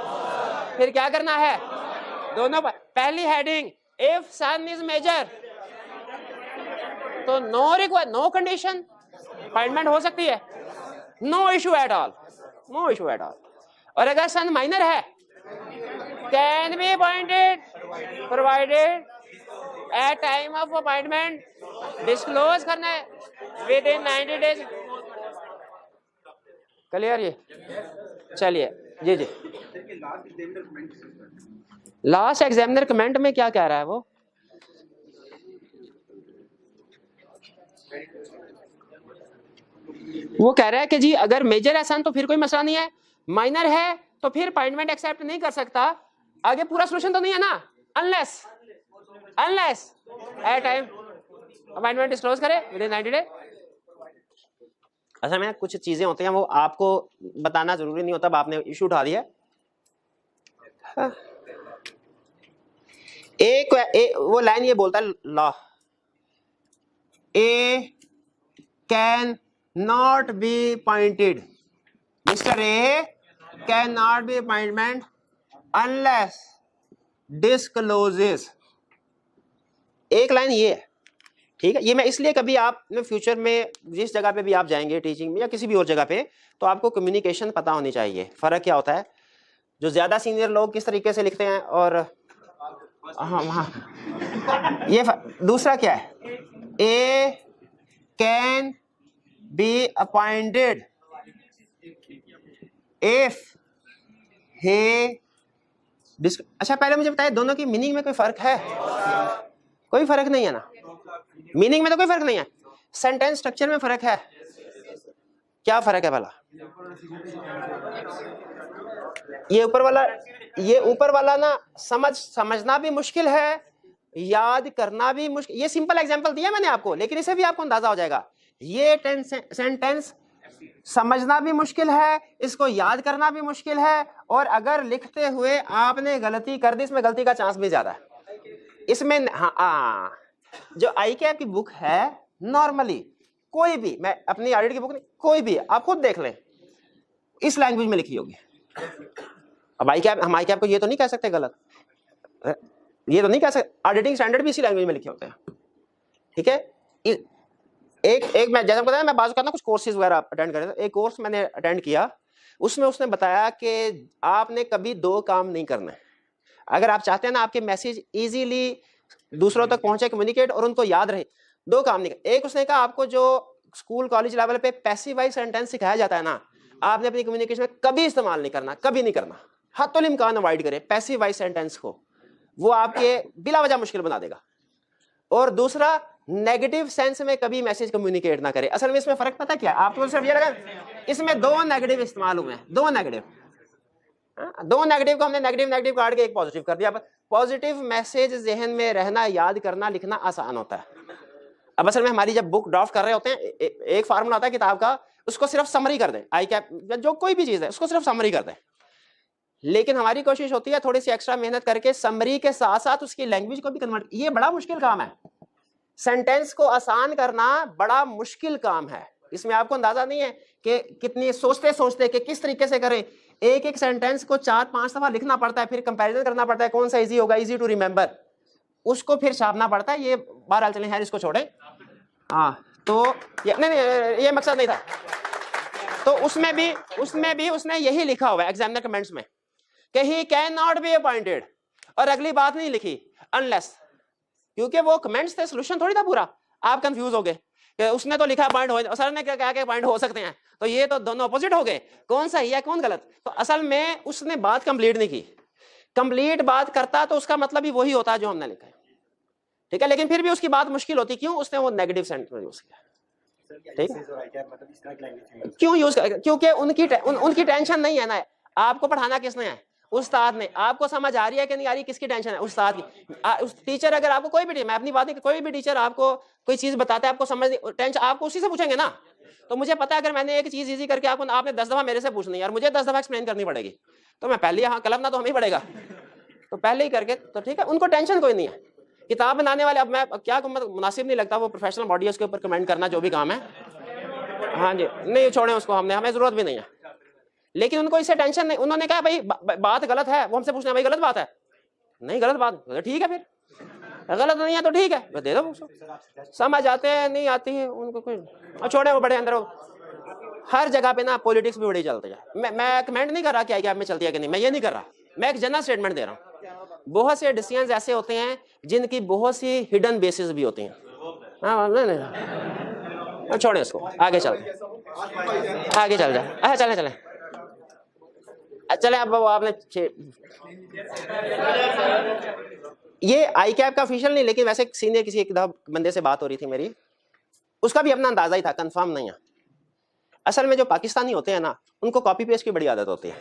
फिर क्या करना है? दोनों पर पहली heading if son is major तो no require no condition appointment हो सकती है, no issue at all, no issue at all. और अगर सन माइनर है can be appointed provided at time of appointment disclose करना है विद इन 90 डेज। क्लियर? ये चलिए जी जी। लास्ट एग्जामिनर कमेंट में क्या कह रहा है वो कह रहा है कि जी अगर मेजर है सन तो फिर कोई मसला नहीं है, माइनर है तो फिर अपॉइंटमेंट एक्सेप्ट नहीं कर सकता। आगे पूरा सोल्यूशन तो नहीं है ना, unless at time appointment disclose करे विद इन 90 डेज। असल में कुछ चीजें होती हैं वो आपको बताना जरूरी नहीं होता, आपने इशू उठा दिया। वो लाइन ये बोलता है law A can not be appointed, mister A can not B appointment unless discloses. एक लाइन ये है, ठीक है। ये मैं इसलिए कभी आप फ्यूचर में जिस जगह पे भी आप जाएंगे टीचिंग में या किसी भी और जगह पे, तो आपको कम्युनिकेशन पता होनी चाहिए। फर्क क्या होता है, जो ज्यादा सीनियर लोग किस तरीके से लिखते हैं और हाँ ये दूसरा क्या है, ए कैन बी अपॉइंटेड इफ हे। अच्छा पहले मुझे बताइए दोनों की मीनिंग में कोई फर्क है? कोई फर्क नहीं है ना, मीनिंग में तो कोई फर्क नहीं है, सेंटेंस स्ट्रक्चर में फर्क है। क्या फर्क है भला? ये ऊपर वाला ना समझना भी मुश्किल है, याद करना भी मुश्किल। ये सिंपल एग्जांपल दिया मैंने आपको, लेकिन इसे भी आपको अंदाजा हो जाएगा। ये सेंटेंस समझना भी मुश्किल है, इसको याद करना भी मुश्किल है, और अगर लिखते हुए आपने गलती कर दी, इसमें गलती का चांस भी ज्यादा है। इसमें जो ICAP की बुक है नॉर्मली कोई भी, मैं अपनी ऑडिट की बुक नहीं, कोई भी आप खुद देख लें, इस लैंग्वेज में लिखी होगी। अब हम ICAP को ये तो नहीं कह सकते गलत, ये तो नहीं कह सकते, ऑडिटिंग स्टैंडर्ड भी इसी लैंग्वेज में लिखे होते हैं, ठीक है। एक मैं जैसा बताया, मैं बात करता कुछ कोर्सेज वगैरह अटेंड कर रहा था। एक कोर्स मैंने अटेंड किया, उसमें उसने बताया कि आपने कभी दो काम नहीं करने। अगर आप चाहते हैं ना आपके मैसेज इजीली दूसरों तक पहुंचे, कम्युनिकेट और उनको याद रहे, दो काम नहीं करने। एक उसने कहा आपको जो स्कूल कॉलेज लेवल पे पैसिव वॉइस सेंटेंस सिखाया जाता है ना, आपने अपनी कम्युनिकेशन में कभी इस्तेमाल नहीं करना, कभी नहीं करना। हत्तुल इम्कान अवॉइड करें पैसिव वॉइस सेंटेंस को, वो आपके बिला वजह मुश्किल बना देगा। और दूसरा, नेगेटिव सेंस में कभी मैसेज कम्युनिकेट ना करें। असल में इसमें फर्क पता क्या है आपको? सिर्फ ये लगा इसमें दो नेगेटिव इस्तेमाल हुए हैं, दो नेगेटिव को हमने नेगेटिव काट के एक पॉजिटिव कर दिया। पॉजिटिव मैसेज जहन में रहना, याद करना, लिखना आसान होता है। अब असल में हमारी जब बुक ड्राफ्ट कर रहे होते हैं, एक फार्मूला होता है किताब का, उसको सिर्फ समरी कर दें, ICAP जो कोई भी चीज है उसको सिर्फ समरी कर दें। लेकिन हमारी कोशिश होती है थोड़ी सी एक्स्ट्रा मेहनत करके समरी के साथ साथ उसकी लैंग्वेज को भी कन्वर्ट। ये बड़ा मुश्किल काम है, सेंटेंस को आसान करना बड़ा मुश्किल काम है। इसमें आपको अंदाजा नहीं है कि कितनी सोचते कि किस तरीके से करें। एक एक सेंटेंस को 4-5 दफा लिखना पड़ता है, फिर कंपैरिजन करना पड़ता है कौन सा इजी होगा, इजी टू रिमेंबर, उसको फिर छापना पड़ता है। ये बहरहाल चलें, है इसको छोड़े। हाँ तो नहीं, ये मकसद नहीं था। तो उसमें भी उसने यही लिखा हुआ है एग्जामिनर कमेंट्स में कि he can not be appointed, और अगली बात नहीं लिखी अनलेस, क्योंकि वो कमेंट्स थे, सोल्यूशन थोड़ी था पूरा। आप कंफ्यूज हो गए कि उसने तो लिखा पॉइंट हो, सर ने क्या कहा कि पॉइंट हो सकते हैं, तो ये तो दोनों अपोजिट हो गए, कौन सही है कौन गलत। तो असल में उसने बात कंप्लीट नहीं की। कंप्लीट बात करता तो उसका मतलब ही वही होता जो हमने लिखा है, ठीक है। लेकिन फिर भी उसकी बात मुश्किल होती, क्यों? उसने वो नेगेटिव सेंटेंस यूज किया, ठीक है। क्यों यूज कर? क्योंकि उनकी टेंशन नहीं है ना, आपको पढ़ाना किसने है, उस्ताद ने। आपको समझ आ रही है कि नहीं आ रही, किसकी टेंशन है? उस्ताद की। उस टीचर अगर आपको कोई भी, मैं अपनी बात नहीं, कोई भी टीचर आपको कोई चीज बताता है, आपको समझ नहीं, टेंशन आपको उसी से पूछेंगे ना। तो मुझे पता है अगर मैंने एक चीज इजी करके आपको, आपने 10 दफा मेरे से पूछनी है और मुझे 10 दफा एक्सप्लेन करनी पड़ेगी, तो मैं पहले यहाँ कलम ना तो हमें ही पड़ेगा, तो पहले ही करके तो ठीक है। उनको टेंशन कोई नहीं है। किताब बनाने वाले, अब मैं क्या मुनासिब नहीं लगता वो प्रोफेशनल बॉडी के ऊपर कमेंट करना, जो भी काम है, हाँ जी, नहीं छोड़े उसको, हमें जरूरत भी नहीं है। लेकिन उनको इससे टेंशन नहीं। उन्होंने कहा भाई बात गलत है, वो हमसे पूछना भाई गलत बात है, नहीं गलत बात, तो ठीक है, फिर गलत नहीं है तो ठीक है, दे दो उसको। समझ आते हैं नहीं आती है उनको कोई, और छोड़े वो बड़े अंदर। हर जगह पे ना पॉलिटिक्स भी बड़ी चलती है। मैं कमेंट नहीं कर रहा क्या क्या में चलती है कि नहीं, मैं ये नहीं कर रहा, मैं एक जनरल स्टेटमेंट दे रहा हूँ। बहुत से डिसीजंस ऐसे होते हैं जिनकी बहुत सी हिडन बेसिस भी होती हैं। हाँ नहीं, छोड़े उसको, आगे चलते, आगे चल जाए। अच्छा चले चले चले। अब वो आपने ये आई कैप का ऑफिशियल नहीं, लेकिन वैसे सीनियर किसी एक बंदे से बात हो रही थी मेरी, उसका भी अपना अंदाजा ही था, कंफर्म नहीं है। असल में जो पाकिस्तानी होते हैं ना, उनको कॉपी पेस्ट की बड़ी आदत होती है,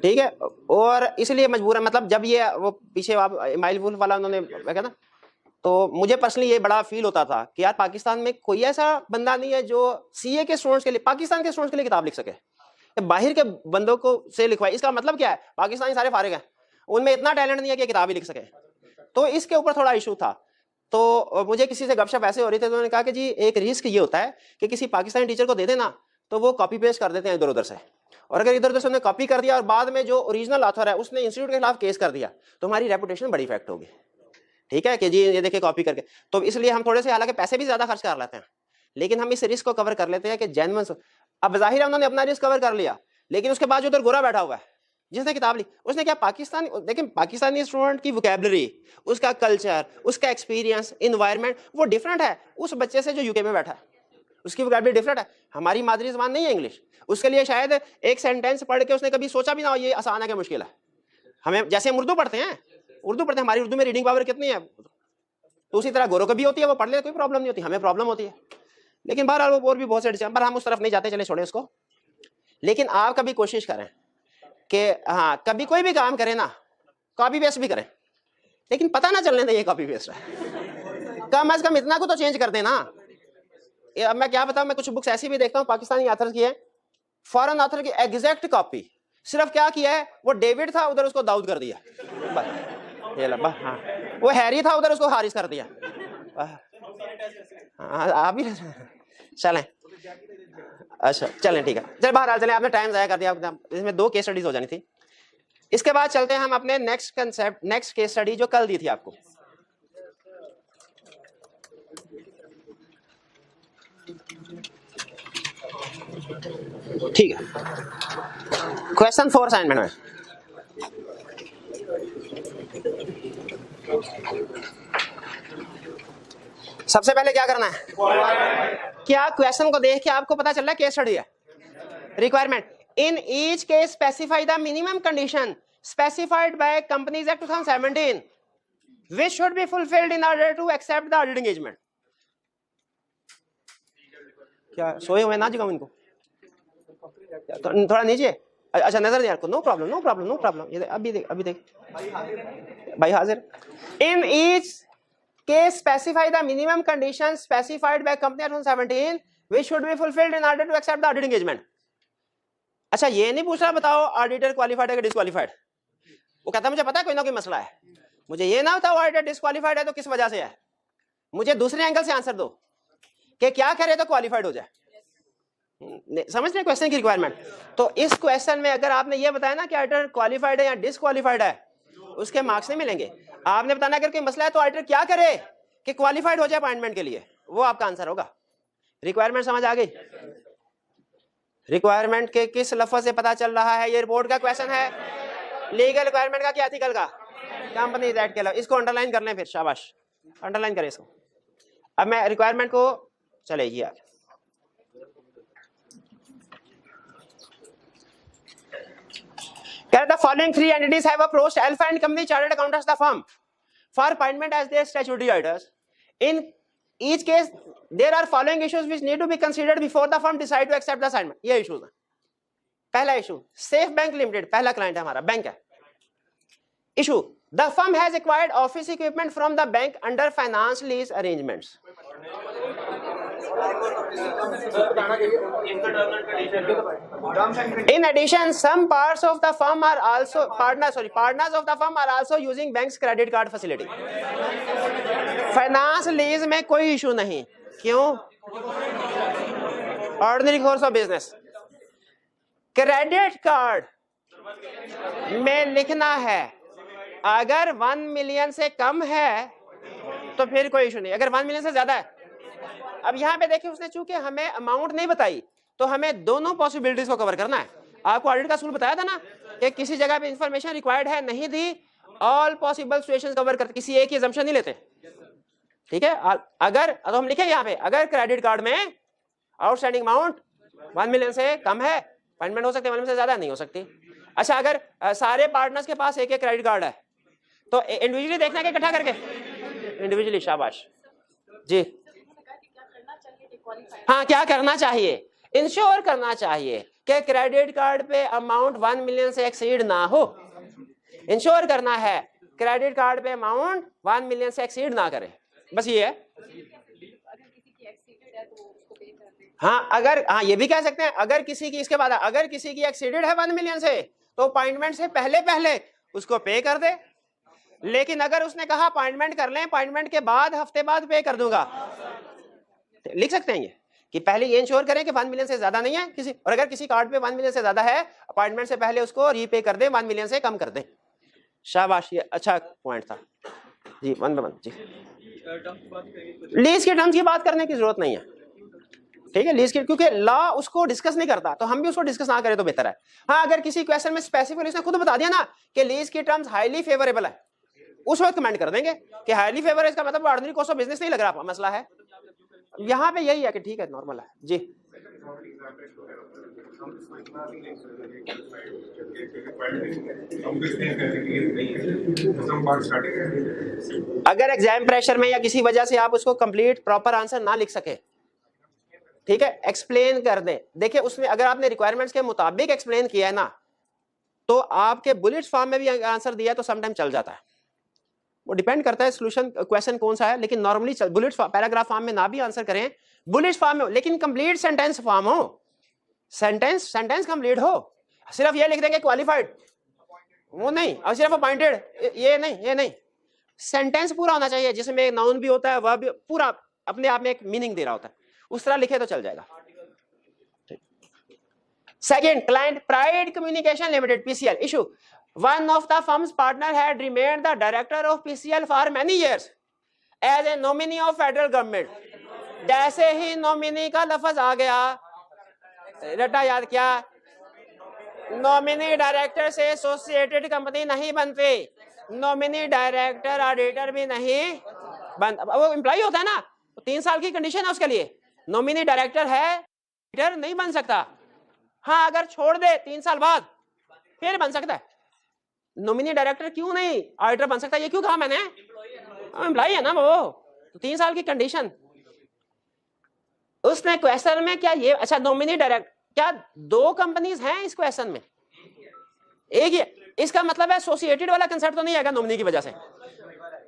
ठीक है, और इसलिए मजबूर है। मतलब जब ये वो पीछे आप इमाइल वुल्फ वाला उन्होंने क्या ना, तो मुझे पर्सनली ये बड़ा फील होता था कि यार पाकिस्तान में कोई ऐसा बंदा नहीं है जो सीए के स्टूडेंट्स के लिए, पाकिस्तान के स्टूडेंट्स के लिए किताब लिख सके, बाहर के बंदों को से लिखवाए। इसका मतलब क्या है? पाकिस्तानी सारे फारिग हैं, उनमें इतना टैलेंट नहीं है कि किताब ही लिख सके। तो इसके ऊपर थोड़ा इशू था। तो मुझे किसी से गपशप ऐसे हो रही थी, तो उन्होंने कहा कि जी एक रिस्क ये होता है कि किसी पाकिस्तानी टीचर को दे देना तो वो कॉपी पेस्ट कर देते हैं इधर उधर से, और अगर इधर उधर से उन्होंने कॉपी कर दिया और बाद में जो ओरिजिनल ऑथर है उसने इंस्टीट्यूट के खिलाफ केस कर दिया, तो हमारी रेपुटेशन बड़ी इफेक्ट होगी। ठीक है कि जी ये देखिए कॉपी करके। तो इसलिए हम थोड़े से, हालांकि पैसे भी ज्यादा खर्च कर लेते हैं, लेकिन हम इस रिस्क को कवर कर लेते हैं कि जेन्युइन। अब जाहिर है उन्होंने अपना रिस्क कवर कर लिया, लेकिन उसके बाद जो उधर गोरा बैठा हुआ है जिसने किताब ली, उसने क्या पाकिस्तानी, देखिए पाकिस्तानी स्टूडेंट की वोकैबुलरी, उसका कल्चर, उसका एक्सपीरियंस, एनवायरनमेंट वो डिफरेंट है उस बच्चे से जो यूके में बैठा है, उसकी वोकैबुलरी डिफरेंट है। हमारी मादरी ज़बान नहीं है इंग्लिश, उसके लिए शायद एक सेंटेंस पढ़ के उसने कभी सोचा भी ना हो ये आसान है कि मुश्किल है। हमें जैसे हम उर्दू पढ़ते हैं, हमारी उर्दू में रीडिंग पावर कितनी है, तो उसी तरह गोरों को भी होती है, वो पढ़ ले कोई प्रॉब्लम नहीं होती, हमें प्रॉब्लम होती है। लेकिन बहरहाल वो और भी बहुत से, पर हम उस तरफ नहीं जाते, चले छोड़े उसको। लेकिन आप कभी कोशिश करें कि हाँ कभी कोई भी काम करें ना, कॉपी पेस्ट भी करें, लेकिन पता ना चलने दे ये कॉपी पेस्ट है। कम अज कम इतना को तो चेंज कर देना। अब मैं क्या बताऊं, मैं कुछ बुक्स ऐसी भी देखता हूं पाकिस्तानी ऑथर की है, फॉरेन ऑथर की एग्जैक्ट कॉपी, सिर्फ क्या किया है, वो डेविड था उधर उसको दाऊद कर दिया, बस ये ला, हाँ वो हैरी था उधर उसको हारिस कर दिया। हाँ आप ही चलें, अच्छा चलें ठीक है, चल बहरहाल चलें, आपने टाइम ज़ाया कर दिया, इसमें 2 केस स्टडीज हो जानी थी। इसके बाद चलते हैं हम अपने next concept, next case study जो कल दी थी आपको। ठीक है, क्वेश्चन 4 असाइनमेंट में सबसे पहले क्या करना है, क्या क्वेश्चन को देख के आपको पता चल रहा है केस स्टडी है। Requirement, in each case specify the minimum condition specified by companies act 2017 which should be fulfilled in order to accept the audit engagement। क्या सोए हुए ना जगाऊं इनको, तो थोड़ा नीचे, अच्छा नजर दे आपको, no problem no problem no problem, ये अभी देख भाई हाजिर। In each case specify the minimum condition specified by company 2017 which should be fulfilled in order to accept the audit engagement। अच्छा ये नहीं पूछ रहा बताओ ऑडिटर क्वालिफाइड है कि डिस्क्वालिफाइड, वो कहता मुझे पता है कोई ना कोई मसला है, मुझे ये ना बताओ ऑडिटर डिस्क्वालिफाइड है तो किस वजह से है, मुझे दूसरे एंगल से आंसर दो कि क्या करे तो क्वालिफाइड हो जाए। समझ रहे क्वेश्चन की रिक्वायरमेंट। तो इस क्वेश्चन में अगर आपने ये बताया ना कि ऑडिटर क्वालिफाइड है या डिस्क्वालिफाइड है, उसके मार्क्स नहीं मिलेंगे। आपने बताना अगर कोई मसला है तो ऑडिटर क्या करे कि क्वालिफाइड हो जाए अपॉइंटमेंट के लिए, वो आपका आंसर होगा। रिक्वायरमेंट समझ आ गई? रिक्वायरमेंट के किस लफ्ज से पता चल रहा है ये रिपोर्ट का क्वेश्चन है, लीगल रिक्वायरमेंट का क्या एथिकल का, कंपनी एक्ट के लफ्ज। इसको अंडरलाइन कर लें फिर, शाबाश अंडरलाइन करें इसको। अब मैं रिक्वायरमेंट को चले ये the following 3 entities have approached Alpha and Company Chartered Accountants the firm for appointment as their statutory auditors. In each case there are following issues which need to be considered before the firm decide to accept the assignment। ये issues हैं, पहला issue, safe bank limited पहला client है हमारा, bank है। Issue, the firm has acquired office equipment from the bank under finance lease arrangements. In addition, some parts of the firm are also partners of the firm are also using bank's credit card facility. Finance lease में कोई issue नहीं, क्यों? Ordinary course of business. Credit card में लिखना है अगर 1 million से कम है तो फिर कोई इशू नहीं, अगर 1 मिलियन से ज्यादा है। अब यहाँ पे देखिए उसने चूंकि हमें अमाउंट नहीं बताई तो हमें दोनों पॉसिबिलिटीज को कवर करना है। आपको ऑडिट का असूल बताया था ना कि किसी जगह पे इंफॉर्मेशन रिक्वायर्ड है नहीं दी, ऑल पॉसिबल सिचुएशंस कवर करते, किसी एक ही assumption नहीं लेते, ठीक है। अगर तो हम लिखे यहाँ पे अगर क्रेडिट कार्ड में आउटस्टैंडिंग अमाउंट 1 मिलियन से कम है, अपॉइंटमेंट हो सकती है, 1 मिलियन से ज्यादा नहीं हो सकती। अच्छा, अगर सारे पार्टनर्स के पास एक एक क्रेडिट कार्ड है तो इंडिविजुअली देखना है कि इकट्ठा करके? इंडिविजुअली, शाबाश जी। हाँ, क्या करना चाहिए? इंश्योर करना चाहिए कि क्रेडिट कार्ड पे अमाउंट 1 मिलियन से एक्सीड ना हो। इंश्योर करना है क्रेडिट कार्ड पे अमाउंट 1 मिलियन से एक्सीड ना करे, बस ये है। हाँ, अगर हाँ ये भी कह सकते हैं अगर किसी की, इसके बाद अगर किसी की एक्सीडेड है 1 मिलियन से तो अपॉइंटमेंट से पहले पहले उसको पे कर दे। लेकिन अगर उसने कहा अपॉइंटमेंट कर लें, अपॉइंटमेंट के बाद हफ्ते बाद पे कर दूंगा, लिख सकते हैं ये कि पहले ये इंश्योर करें कि 1 मिलियन से ज्यादा नहीं है किसी, और अगर किसी कार्ड पे 1 मिलियन से ज्यादा है अपॉइंटमेंट से पहले उसको रीपे कर दें, 1 मिलियन से कम कर दें। शाबाश, ये अच्छा पॉइंट था जी। 1 बाय 1 जी। लीज के टर्म्स की बात करने की जरूरत नहीं है, ठीक है। लीज के, क्योंकि लॉ उसको डिस्कस नहीं करता तो हम भी उसको डिस्कस ना करें तो बेहतर है। हाँ, अगर किसी क्वेश्चन में स्पेसिफिकली उसने खुद बता दिया ना कि लीज के टर्म्स हाईली फेवरेबल है, उस वक्त कमेंट कर देंगे कि हाईली फेवर, इसका मतलब ऑर्डिनरी कॉस्ट ऑफ बिजनेस नहीं लग रहा मसला है। यहाँ पे यही है कि ठीक है, नॉर्मल है जी। अगर एग्जाम प्रेशर में या किसी वजह से आप उसको कंप्लीट प्रॉपर आंसर ना लिख सके, ठीक है, एक्सप्लेन कर दें। देखिए उसमें अगर आपने रिक्वायरमेंट्स के मुताबिक एक्सप्लेन किया है ना तो आपके बुलेट्स फॉर्म में भी आंसर दिया तो समटाइम चल जाता है। वो डिपेंड करता है सोल्यूशन क्वेश्चन कौन सा है, लेकिन नॉर्मली बुलेट पैराग्राफ फॉर्म में ना भी आंसर करें, बुलेट फॉर्म में, लेकिन कंप्लीट सेंटेंस फॉर्म हो, सेंटेंस कंप्लीट हो। सिर्फ ये लिख देंगे क्वालिफाइड, वो नहीं, और सिर्फ अपॉइंटेड, ये नहीं, सेंटेंस पूरा होना चाहिए जिसमें नाउन भी होता है, वह भी पूरा अपने आप में एक मीनिंग दे रहा होता है, उस तरह लिखे तो चल जाएगा। Second, client pride communication limited PCL issue, one of the firm's partner had remained the director of PCL for many years as a nominee of federal government। जैसे ही नॉमिनी का लफ्ज आ गया, रटा याद क्या, नॉमिनी डायरेक्टर से एसोसिएटेड कंपनी नहीं बनती, नॉमिनी डायरेक्टर ऑडिटर भी नहीं बन, वो एम्प्लॉय होता है ना, 3 साल की कंडीशन है उसके लिए, नॉमिनी डायरेक्टर है, ऑडिटर नहीं बन सकता। हाँ, अगर छोड़ दे 3 साल बाद फिर बन सकता है। नॉमिनी डायरेक्टर क्यों नहीं ऑडिटर बन सकता, ये क्यों कहा मैंने, एम्प्लॉय है ना वो, तो 3 साल की कंडीशन। उसने क्वेश्चन में क्या ये, अच्छा नॉमिनी डायरेक्टर, क्या 2 कंपनीज हैं इस क्वेश्चन में, एक ही, इसका मतलब है एसोसिएटेड वाला कंसेप्ट तो नहीं आएगा नॉमिनी की वजह से,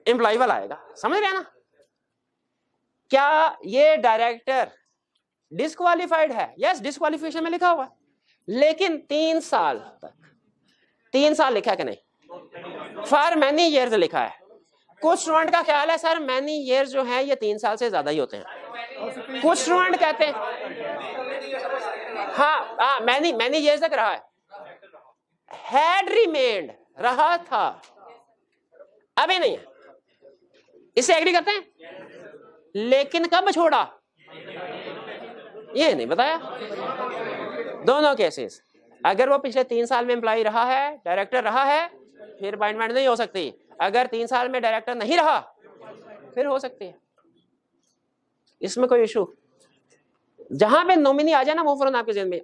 एम्प्लॉय वाला आएगा, समझ रहे हैं ना। क्या ये डायरेक्टर डिस्क्वालिफाइड है? यस, डिस्क्वालिफिकेशन में लिखा हुआ, लेकिन 3 साल तक, 3 साल लिखा है कि नहीं, फॉर मैनी ईयर्स लिखा है। कुछ स्टूडेंट का ख्याल है सर मैनी ईयर्स जो है ये 3 साल से ज्यादा ही होते हैं, कुछ स्टूडेंट कहते हैं हाँ मैनी ईयर्स तक रहा है, हैड रिमेन्ड रहा था, अभी नहीं है, इससे एग्री करते हैं, लेकिन कब छोड़ा ये नहीं बताया। दोनों केसेस, अगर वो पिछले 3 साल में एम्प्लॉय रहा है, डायरेक्टर रहा है, फिर अपॉइंटमेंट नहीं हो सकती, अगर 3 साल में डायरेक्टर नहीं रहा फिर हो सकती है, इसमें कोई इशू। जहां पे नॉमिनी आ जाए ना वो फौरन आपके जेहन में,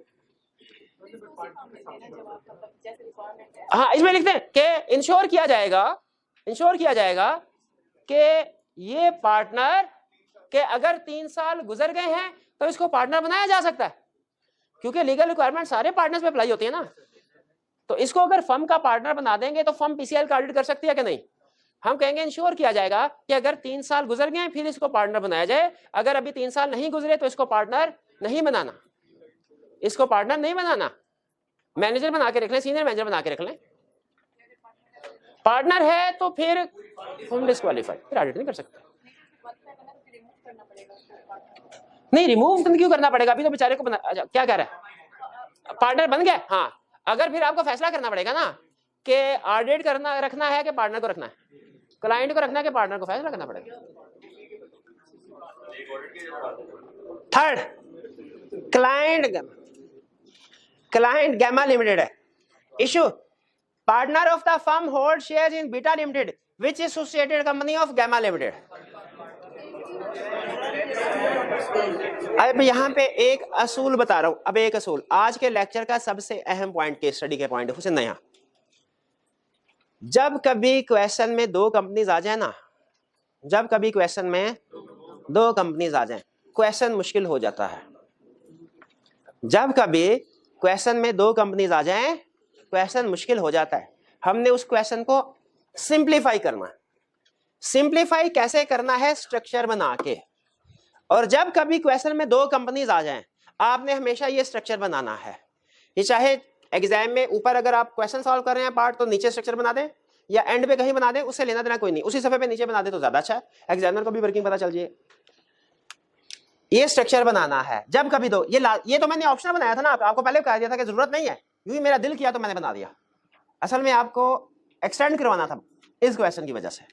हाँ इसमें लिखते हैं कि इंश्योर किया जाएगा कि ये पार्टनर के अगर 3 साल गुजर गए हैं तो इसको पार्टनर बनाया जा सकता है, क्योंकि लीगल रिक्वायरमेंट सारे पार्टनर्स पे अप्लाई होती है ना। तो इसको अगर फर्म का पार्टनर बना देंगे तो फर्म पीसीएल का ऑडिट कर सकती है कि नहीं? हम कहेंगे इंश्योर किया जाएगा कि अगर 3 साल गुजर गए फिर इसको पार्टनर बनाया जाए, अगर अभी 3 साल नहीं गुजरे तो इसको पार्टनर नहीं बनाना, इसको पार्टनर नहीं बनाना, मैनेजर बना के रख लें, सीनियर मैनेजर बना के रख लें। पार्टनर है तो फिर हम डिस्क्वालीफाइड, फिर ऑडिट नहीं कर सकते। नहीं, रिमूव क्यों करना पड़ेगा? अभी तो बेचारे को बना, क्या कह रहा है, पार्टनर बन गया। हाँ, अगर फिर आपको फैसला करना पड़ेगा ना कि ऑडिट करना रखना है कि पार्टनर को रखना है, क्लाइंट को रखना है कि पार्टनर को, फैसला करना पड़ेगा। थर्ड, क्लाइंट गैमा लिमिटेड है। Issue, partner of the firm hold shares in beta limited which is associated company of gamma limited. अब यहाँ पे एक असूल बता रहा हूं। अब एक असूल, आज के लेक्चर का सबसे अहम पॉइंट, केस स्टडी के पॉइंट हुसैन नया, जब कभी क्वेश्चन में 2 कंपनीज आ जाए ना, जब कभी क्वेश्चन में 2 कंपनीज आ जाए, क्वेश्चन मुश्किल हो जाता है। जब कभी क्वेश्चन में 2 कंपनीज आ जाए, क्वेश्चन मुश्किल हो जाता है। हमने उस क्वेश्चन को सिंप्लीफाई करना है। सिंप्लीफाई कैसे करना है? स्ट्रक्चर बना के। और जब कभी क्वेश्चन में 2 कंपनीज आ जाएं, आपने हमेशा ये स्ट्रक्चर बनाना है। ये चाहे एग्जाम में ऊपर अगर आप क्वेश्चन सॉल्व कर रहे हैं पार्ट, तो नीचे स्ट्रक्चर बना दें, या एंड पे कहीं बना दें, उससे लेना देना कोई नहीं, उसी सफे पे नीचे बना दे तो ज्यादा अच्छा है, एग्जामिनर को भी वर्किंग पता चल जाए। ये स्ट्रक्चर बनाना है जब कभी 2, ये तो मैंने ऑप्शन बनाया था ना, आपको पहले कह दिया था कि जरूरत नहीं है, यूं ही मेरा दिल किया तो मैंने बना दिया। असल में आपको एक्सटेंड करवाना था इस क्वेश्चन की वजह से।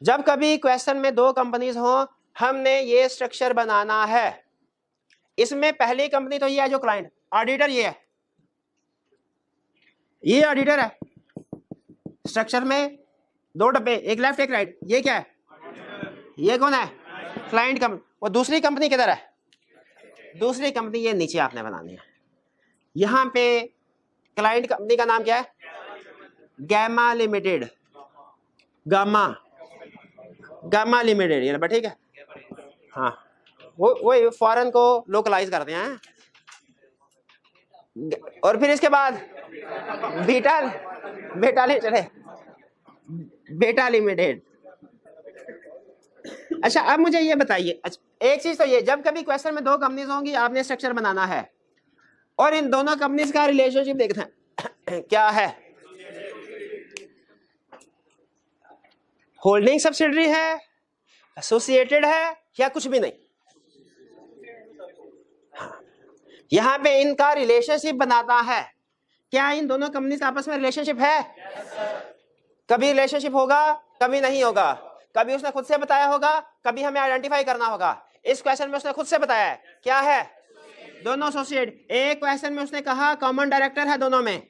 जब कभी क्वेश्चन में 2 कंपनीज हो, हमने ये स्ट्रक्चर बनाना है। इसमें पहली कंपनी तो ये है जो क्लाइंट, ऑडिटर ये है, ये ऑडिटर है। स्ट्रक्चर में 2 डब्बे, एक लेफ्ट एक राइट, ये क्या है? ये कौन है? Client company. वो दूसरी कंपनी किधर है? दूसरी कंपनी ये नीचे आपने बनानी है। यहां पे क्लाइंट कंपनी का नाम क्या है? गैमा लिमिटेड, गामा लिमिटेड, ये ठीक है। हाँ, वो फॉरेन को लोकलाइज करते हैं। और फिर इसके बाद बेटा लिमिटेड। अच्छा, अब मुझे ये बताइए, एक चीज तो ये, जब कभी क्वेश्चन में 2 कंपनीज होंगी, आपने स्ट्रक्चर बनाना है और इन दोनों कंपनीज का रिलेशनशिप देखना है क्या है। होल्डिंग सब्सिडरी है, एसोसिएटेड है, या कुछ भी नहीं। हाँ, यहां पे इनका रिलेशनशिप बनाता है। क्या इन दोनों कंपनी का आपस में रिलेशनशिप है? कभी रिलेशनशिप होगा, कभी नहीं होगा। कभी उसने खुद से बताया होगा, कभी हमें आइडेंटिफाई करना होगा। इस क्वेश्चन में उसने खुद से बताया है, क्या है? दोनों एसोसिएट। एक क्वेश्चन में उसने कहा कॉमन डायरेक्टर है दोनों में,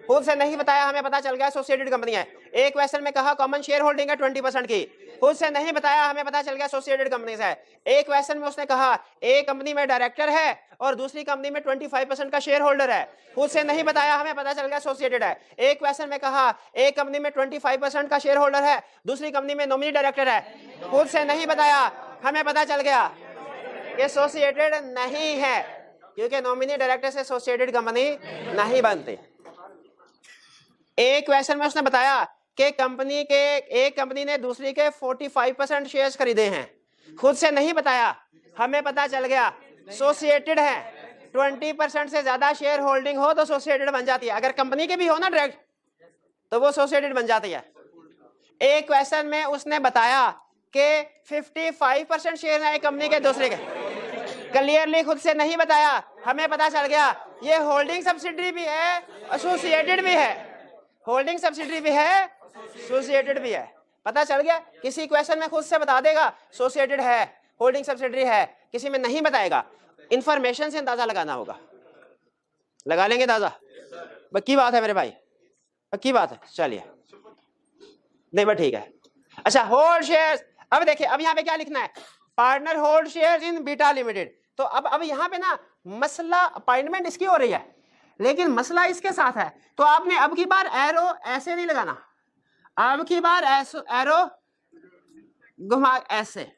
खुद से नहीं बताया, हमें पता चल गया एसोसिएटेड कंपनी है। एक क्वेश्चन में कहा कॉमन शेयर होल्डिंग है 20% की, खुद से नहीं बताया, हमें पता चल गया एसोसिएटेड कंपनीज है। एक क्वेश्चन में उसने कहा एक कंपनी में डायरेक्टर है और दूसरी कंपनी में 25% का शेयर होल्डर है, खुद से नहीं बताया, हमें पता चल गया एसोसिएटेड है। एक क्वेश्चन में कहा एक कंपनी में 25% का शेयर होल्डर है, दूसरी कंपनी में नॉमिनी डायरेक्टर है, खुद से नहीं बताया, हमें पता चल गया एसोसिएटेड नहीं है, क्योंकि नॉमिनी डायरेक्टर से एसोसिएटेड कंपनी नहीं बनती। एक क्वेश्चन में उसने बताया कि एक कंपनी ने दूसरी के 45% शेयर्स खरीदे हैं, खुद से नहीं बताया, हमें पता चल गया एसोसिएटेड है। 20% से ज्यादा शेयर होल्डिंग हो तो एसोसिएटेड बन जाती है, अगर कंपनी के भी हो ना डायरेक्ट तो वो एसोसिएटेड बन जाती है। एक क्वेश्चन में उसने बताया कि 55% शेयर है एक कंपनी के दूसरे के, क्लियरली खुद से नहीं बताया, हमें पता चल गया ये होल्डिंग सब्सिडरी भी है, एसोसिएटेड भी है, होल्डिंग सब्सिडरी भी है, एसोसिएटेड भी है। पता चल गया। किसी क्वेश्चन में खुद से बता देगा एसोसिएटेड है, होल्डिंग सब्सिडरी है, किसी में नहीं बताएगा। इंफॉर्मेशन से अंदाजा लगाना होगा, लगा लेंगे अंदाजा। पक्की बात है मेरे भाई, पक्की बात है। चलिए, नहीं बस ठीक है। अच्छा, होल्ड शेयर्स। अब देखिए, अब यहाँ पे क्या लिखना है? Partner hold shares in beta limited. तो अब यहाँ पे ना मसला अपॉइंटमेंट इसकी हो रही है, लेकिन मसला इसके साथ है। तो आपने अब की बार एरो ऐसे नहीं लगाना, अब की बार एरो घुमा ऐसे,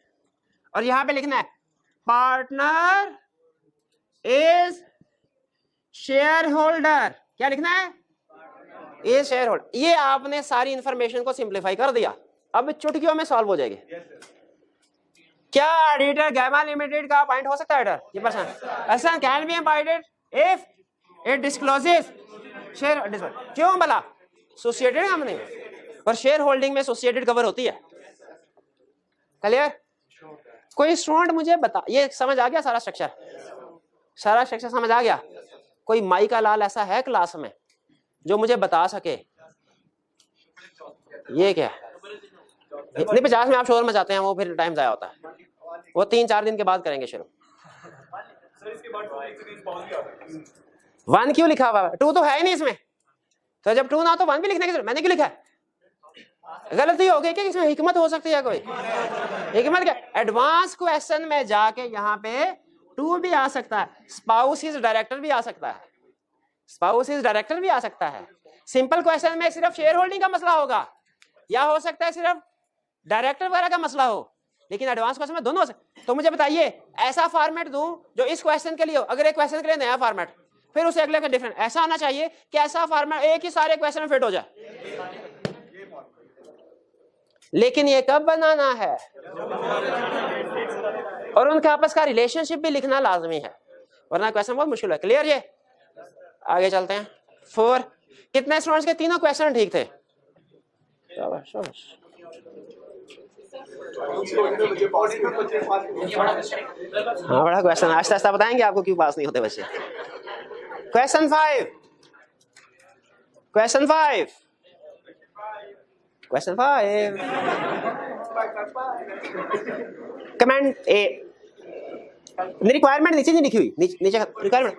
और यहां पे लिखना है पार्टनर इज शेयर होल्डर, क्या लिखना है? ये शेयर होल्डर। ये आपने सारी इंफॉर्मेशन को सिंप्लीफाई कर दिया, अब चुटकियों में सॉल्व हो जाएगी। क्या ऑडिटर गैमा लिमिटेड का अपॉइंट हो सकता है ऑडिटर? ये पर्सन ऐसा can be appointed if it discloses share. क्यों भला? एसोसिएटेड कंपनी और शेयर होल्डिंग में एसोसिएटेड कवर होती है। क्लियर? कोई स्टूडेंट मुझे बता, ये समझ आ गया सारा स्ट्रक्चर? सारा स्ट्रक्चर समझ आ गया? कोई माई का लाल ऐसा है क्लास में जो मुझे बता सके ये क्या है? नहीं 50 में आप शोर मचाते हैं, वो फिर टाइम जाया होता है, वो 3-4 दिन के बाद करेंगे शुरू। 1 क्यों लिखा हुआ है? 2 तो है ही नहीं इसमें, तो जब 2 ना हो तो 1 भी लिखने की जरूरत, मैंने क्यों लिखा है? गलती हो गई क्या? इसमें हिकमत हो सकती है कोई? हिकमत क्या? एडवांस क्वेश्चन में जाके यहाँ पे 2 भी आ सकता है, स्पाउस इज डायरेक्टर भी आ सकता है, स्पाउस इज डायरेक्टर भी आ सकता है। सिंपल क्वेश्चन में सिर्फ शेयर होल्डिंग का मसला होगा, या हो सकता है सिर्फ डायरेक्टर वगैरह का मसला हो, लेकिन एडवांस क्वेश्चन में दोनों हो सकते। तो मुझे बताइए ऐसा फॉर्मेट दूं जो इस क्वेश्चन के लिए हो, अगर एक क्वेश्चन के लिए नया फॉर्मेट, फिर उसे अगले का डिफरेंट, ऐसा होना चाहिए कि ऐसा फॉर्मेट एक ही सारे क्वेश्चन में फिट हो जाए। लेकिन ये कब बनाना है? और उनका आपस का रिलेशनशिप भी लिखना लाजमी है, वरना क्वेश्चन बहुत मुश्किल है। क्लियर? ये आगे चलते हैं। 4 कितने स्टूडेंट्स के तीनों क्वेश्चन ठीक थे? शाबाश शाबाश। हाँ बड़ा क्वेश्चन, आस्ते आस्ते बताएंगे आपको क्यों पास नहीं होते बच्चे। क्वेश्चन 5 कमेंट ए, रिक्वायरमेंट नीचे नहीं लिखी हुई, नीचे requirement.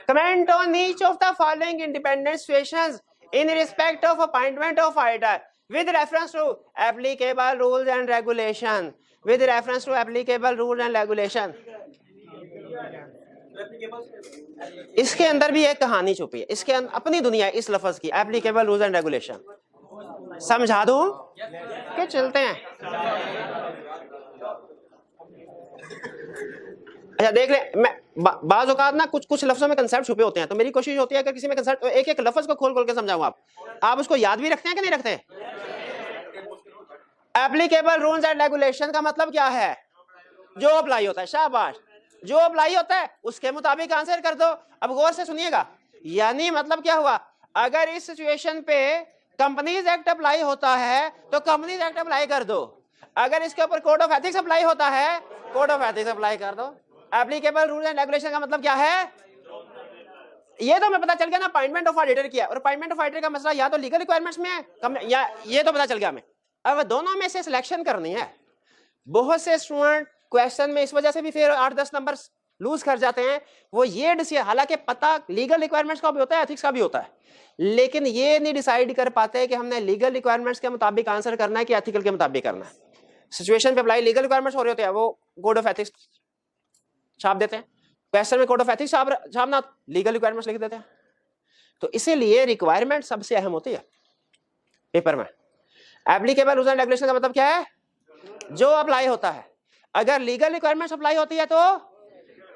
Comment on each of the following independent situations in respect of appointment of auditor with reference to applicable rules and regulation, with reference to applicable rules and regulation। इसके अंदर भी एक कहानी छुपी है, इसके अंदर अपनी दुनिया इस लफ्ज की, applicable rules and regulation। समझा दूं कि चलते हैं? अच्छा देख ले, मैं बाज औकात ना कुछ लफ्जों में कंसेप्ट छुपे होते हैं, तो मेरी कोशिश होती है अगर किसी में कंसेप्ट एक लफ्ज को खोल के समझाऊं, आप उसको याद भी रखते हैं कि नहीं रखते? एप्लीकेबल रूल्स एंड रेगुलेशन का मतलब क्या है? जो अप्लाई होता है। शाबाश, जो अप्लाई होता है उसके मुताबिक आंसर कर दो। अब गौर से सुनिएगा, यानी मतलब क्या हुआ? अगर इस सिचुएशन पे कंपनीज एक्ट अप्लाई होता है तो कंपनीज एक्ट अप्लाई कर दो, अगर इसके ऊपर कोड ऑफ एथिक्स अप्लाई होता है कोड ऑफ एथिक्स अप्लाई कर दो। एप्लीकेबल रूल्स एंड रेगुलेशन का मतलब क्या है? ये तो मैं पता चल गया ना अपॉइंटमेंट ऑफ ऑडिटर किया, और अपॉइंटमेंट ऑफ ऑडिटर का मसला या तो लीगल रिक्वायरमेंट्स में है या ये तो पता चल गया हमें। अब दोनों में से सिलेक्शन करनी है। बहुत से स्टूडेंट क्वेश्चन में इस वजह से भी फिर 8-10 नंबर लूज कर जाते हैं, वो ये डिसाइड, हालांकि पता लीगल रिक्वायरमेंट्स का भी होता है, एथिक्स का भी होता है, लेकिन ये नहीं डिसाइड कर पाते कि हमने लीगल रिक्वायरमेंट्स के मुताबिक आंसर करना है कि एथिकल के मुताबिक करना है। सिचुएशन पे अप्लाई लीगल रिक्वायरमेंट्स हो रहे होते हैं, वो कोड ऑफ एथिक्स छाप देते हैं, क्वेश्चन में कोड ऑफ एथिक्स छापना, लीगल रिक्वायरमेंट्स लिख देते हैं। तो इसीलिए रिक्वायरमेंट सबसे अहम होती है पेपर में। एप्लीकेबल रूल्स एंड रेगुलेशन का मतलब क्या है? जो अप्लाई होता है। अगर लीगल रिक्वायरमेंट्स अप्लाई होती है तो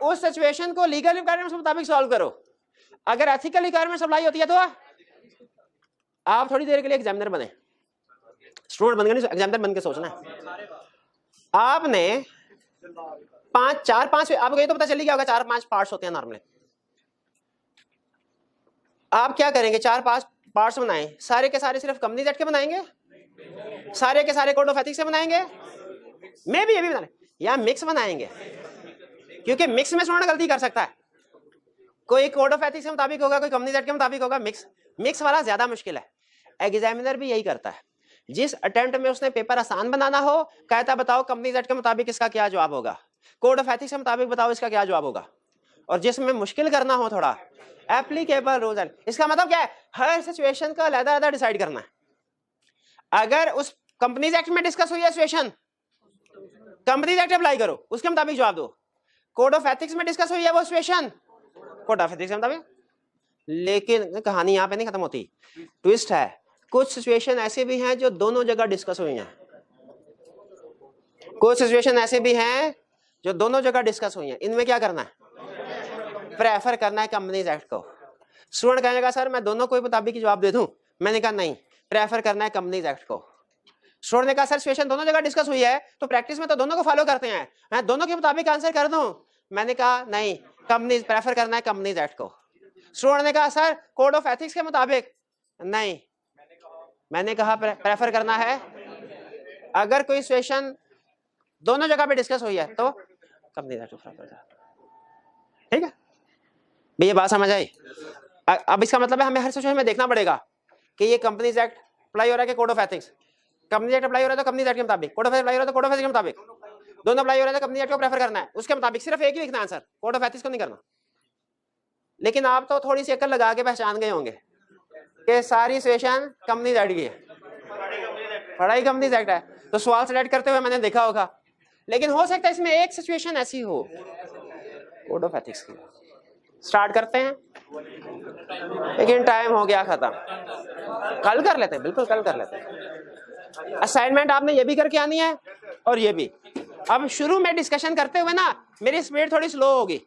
उस सिचुएशन को लीगल रिक्वायरमेंट्स के मुताबिक सॉल्व करो। अगर एथिकल रिक्वायरमेंट्स अप्लाई होती है तो आप थोड़ी देर के लिए एग्जामिनर बने, स्टूडेंट बनकर नहीं, एग्जामिनर बनकर सोचना है। आपने 4-5 आपको ये तो पता चल गया होगा 4-5 पार्ट्स होते हैं नॉर्मली। आप क्या करेंगे? 4-5 पार्ट्स बनाएं, सारे के सारे सिर्फ कंपनीज एक्ट के बनाएंगे, सारे के सारे कोड ऑफ एथिक्स से बनाएंगे, मे भी ये भी बनाएं, या मिक्स बनाएंगे, क्योंकि मिक्स में स्टूडेंट गलती कर सकता है। कोई कोड ऑफ एथिक्स के मुताबिक होगा, कोई कंपनीज एक्ट के मुताबिक होगा, मिक्स वाला ज्यादा मुश्किल है। एग्जामिनर भी यही करता है, जिस अटेम्प्ट में उसने पेपर आसान बनाना हो कहता बताओ कंपनीज एक्ट के मुताबिक इसका क्या जवाब होगा, कोड ऑफ एथिक्स के मुताबिक बताओ इसका क्या जवाब होगा, और जिसमें मुश्किल करना हो थोड़ा एप्लीकेबल रूल्स एंड, इसका मतलब क्या है? हर सिचुएशन का अलग-अलग डिसाइड करना है। अगर उस कंपनीज एक्ट में डिस्कस हुई है सिचुएशन, कंपनीज एक्ट अप्लाई करो, उसके मुताबिक जवाब दो। कोड ऑफ एथिक्स में डिस्कस हुई है वो सिचुएशन, कोड ऑफ एथिक्स के मुताबिक। लेकिन कहानी यहां पे नहीं खत्म होती, ट्विस्ट है। कुछ सिचुएशन ऐसे भी हैं जो दोनों जगह डिस्कस हुई हैं, कुछ सिचुएशन ऐसे भी हैं जो दोनों जगह डिस्कस हुई हैं। इनमें क्या करना है? प्रेफर करना है कंपनीज एक्ट को। स्टूडेंट कहेगा सर मैं दोनों को मुताबिक ही जवाब दे दूं। मैंने कहा नहीं, प्रेफर करना है कंपनीज एक्ट को। स्टूडेंट ने कहा सर सिचुएशन दोनों जगह डिस्कस हुई है तो प्रैक्टिस में तो दोनों को फॉलो करते हैं, मैं दोनों के मुताबिक आंसर कर दूं। मैंने कहा नहीं, कंपनीज प्रेफर करना है कंपनीज एक्ट को। स्टूडेंट ने कहा सर कोड ऑफ एथिक्स के मुताबिक, नहीं, मैंने कहा प्रेफर करना है, अगर कोई सिचुएशन दोनों जगह पे डिस्कस हुई है तो कंपनीज एक्ट को प्रेफर करना। ठीक है भैया, बात समझ आई? अब इसका मतलब है हमें हर सिचुएशन में देखना पड़ेगा कि ये कंपनीज एक्ट अप्लाई हो रहा है कि code of ethics. Company act apply हो रहा है तो कंपनीज एक्ट के मुताबिक, कोड ऑफ एथिक्स अप्लाई हो रहा है तो कोड ऑफ एथिक्स के मुताबिक, दोनों अप्लाई हो रहा है तो कंपनी एक्ट को प्रेफर करना है उसके मुताबिक। सिर्फ एक ही लिखना आंसर, कोड ऑफ एथिक्स को नहीं करना। लेकिन आप तो थोड़ी सी अकल लगा के पहचान गए होंगे कि सारी सिचुएशन कंपनीज एक्ट की है, पढ़ाई कंपनीज एक्ट है, तो सवाल सेलेक्ट करते हुए मैंने देखा होगा। लेकिन हो सकता है इसमें एक सिचुएशन ऐसी हो कोड ऑफ एथिक्स की। स्टार्ट करते हैं, लेकिन टाइम हो गया खत्म, कल कर लेते हैं, बिल्कुल कल कर लेते हैं। असाइनमेंट आपने ये भी करके आनी है और ये भी। अब शुरू में डिस्कशन करते हुए ना मेरी स्पीड थोड़ी स्लो होगी,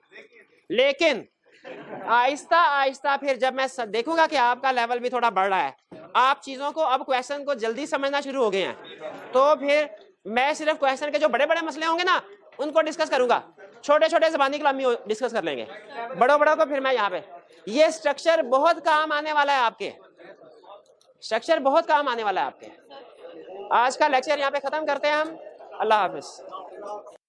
लेकिन आहिस्ता आहिस्ता फिर जब मैं देखूंगा कि आपका लेवल भी थोड़ा बढ़ रहा है, आप चीजों को अब क्वेश्चन को जल्दी समझना शुरू हो गए हैं, तो फिर मैं सिर्फ क्वेश्चन के जो बड़े बड़े मसले होंगे ना उनको डिस्कस करूंगा, छोटे छोटे ज़बानी कलामी डिस्कस कर लेंगे, बड़ों बड़ों को फिर मैं यहाँ पे। ये स्ट्रक्चर बहुत काम आने वाला है आपके, स्ट्रक्चर बहुत काम आने वाला है आपके। आज का लेक्चर यहाँ पे खत्म करते हैं हम। अल्लाह हाफिज।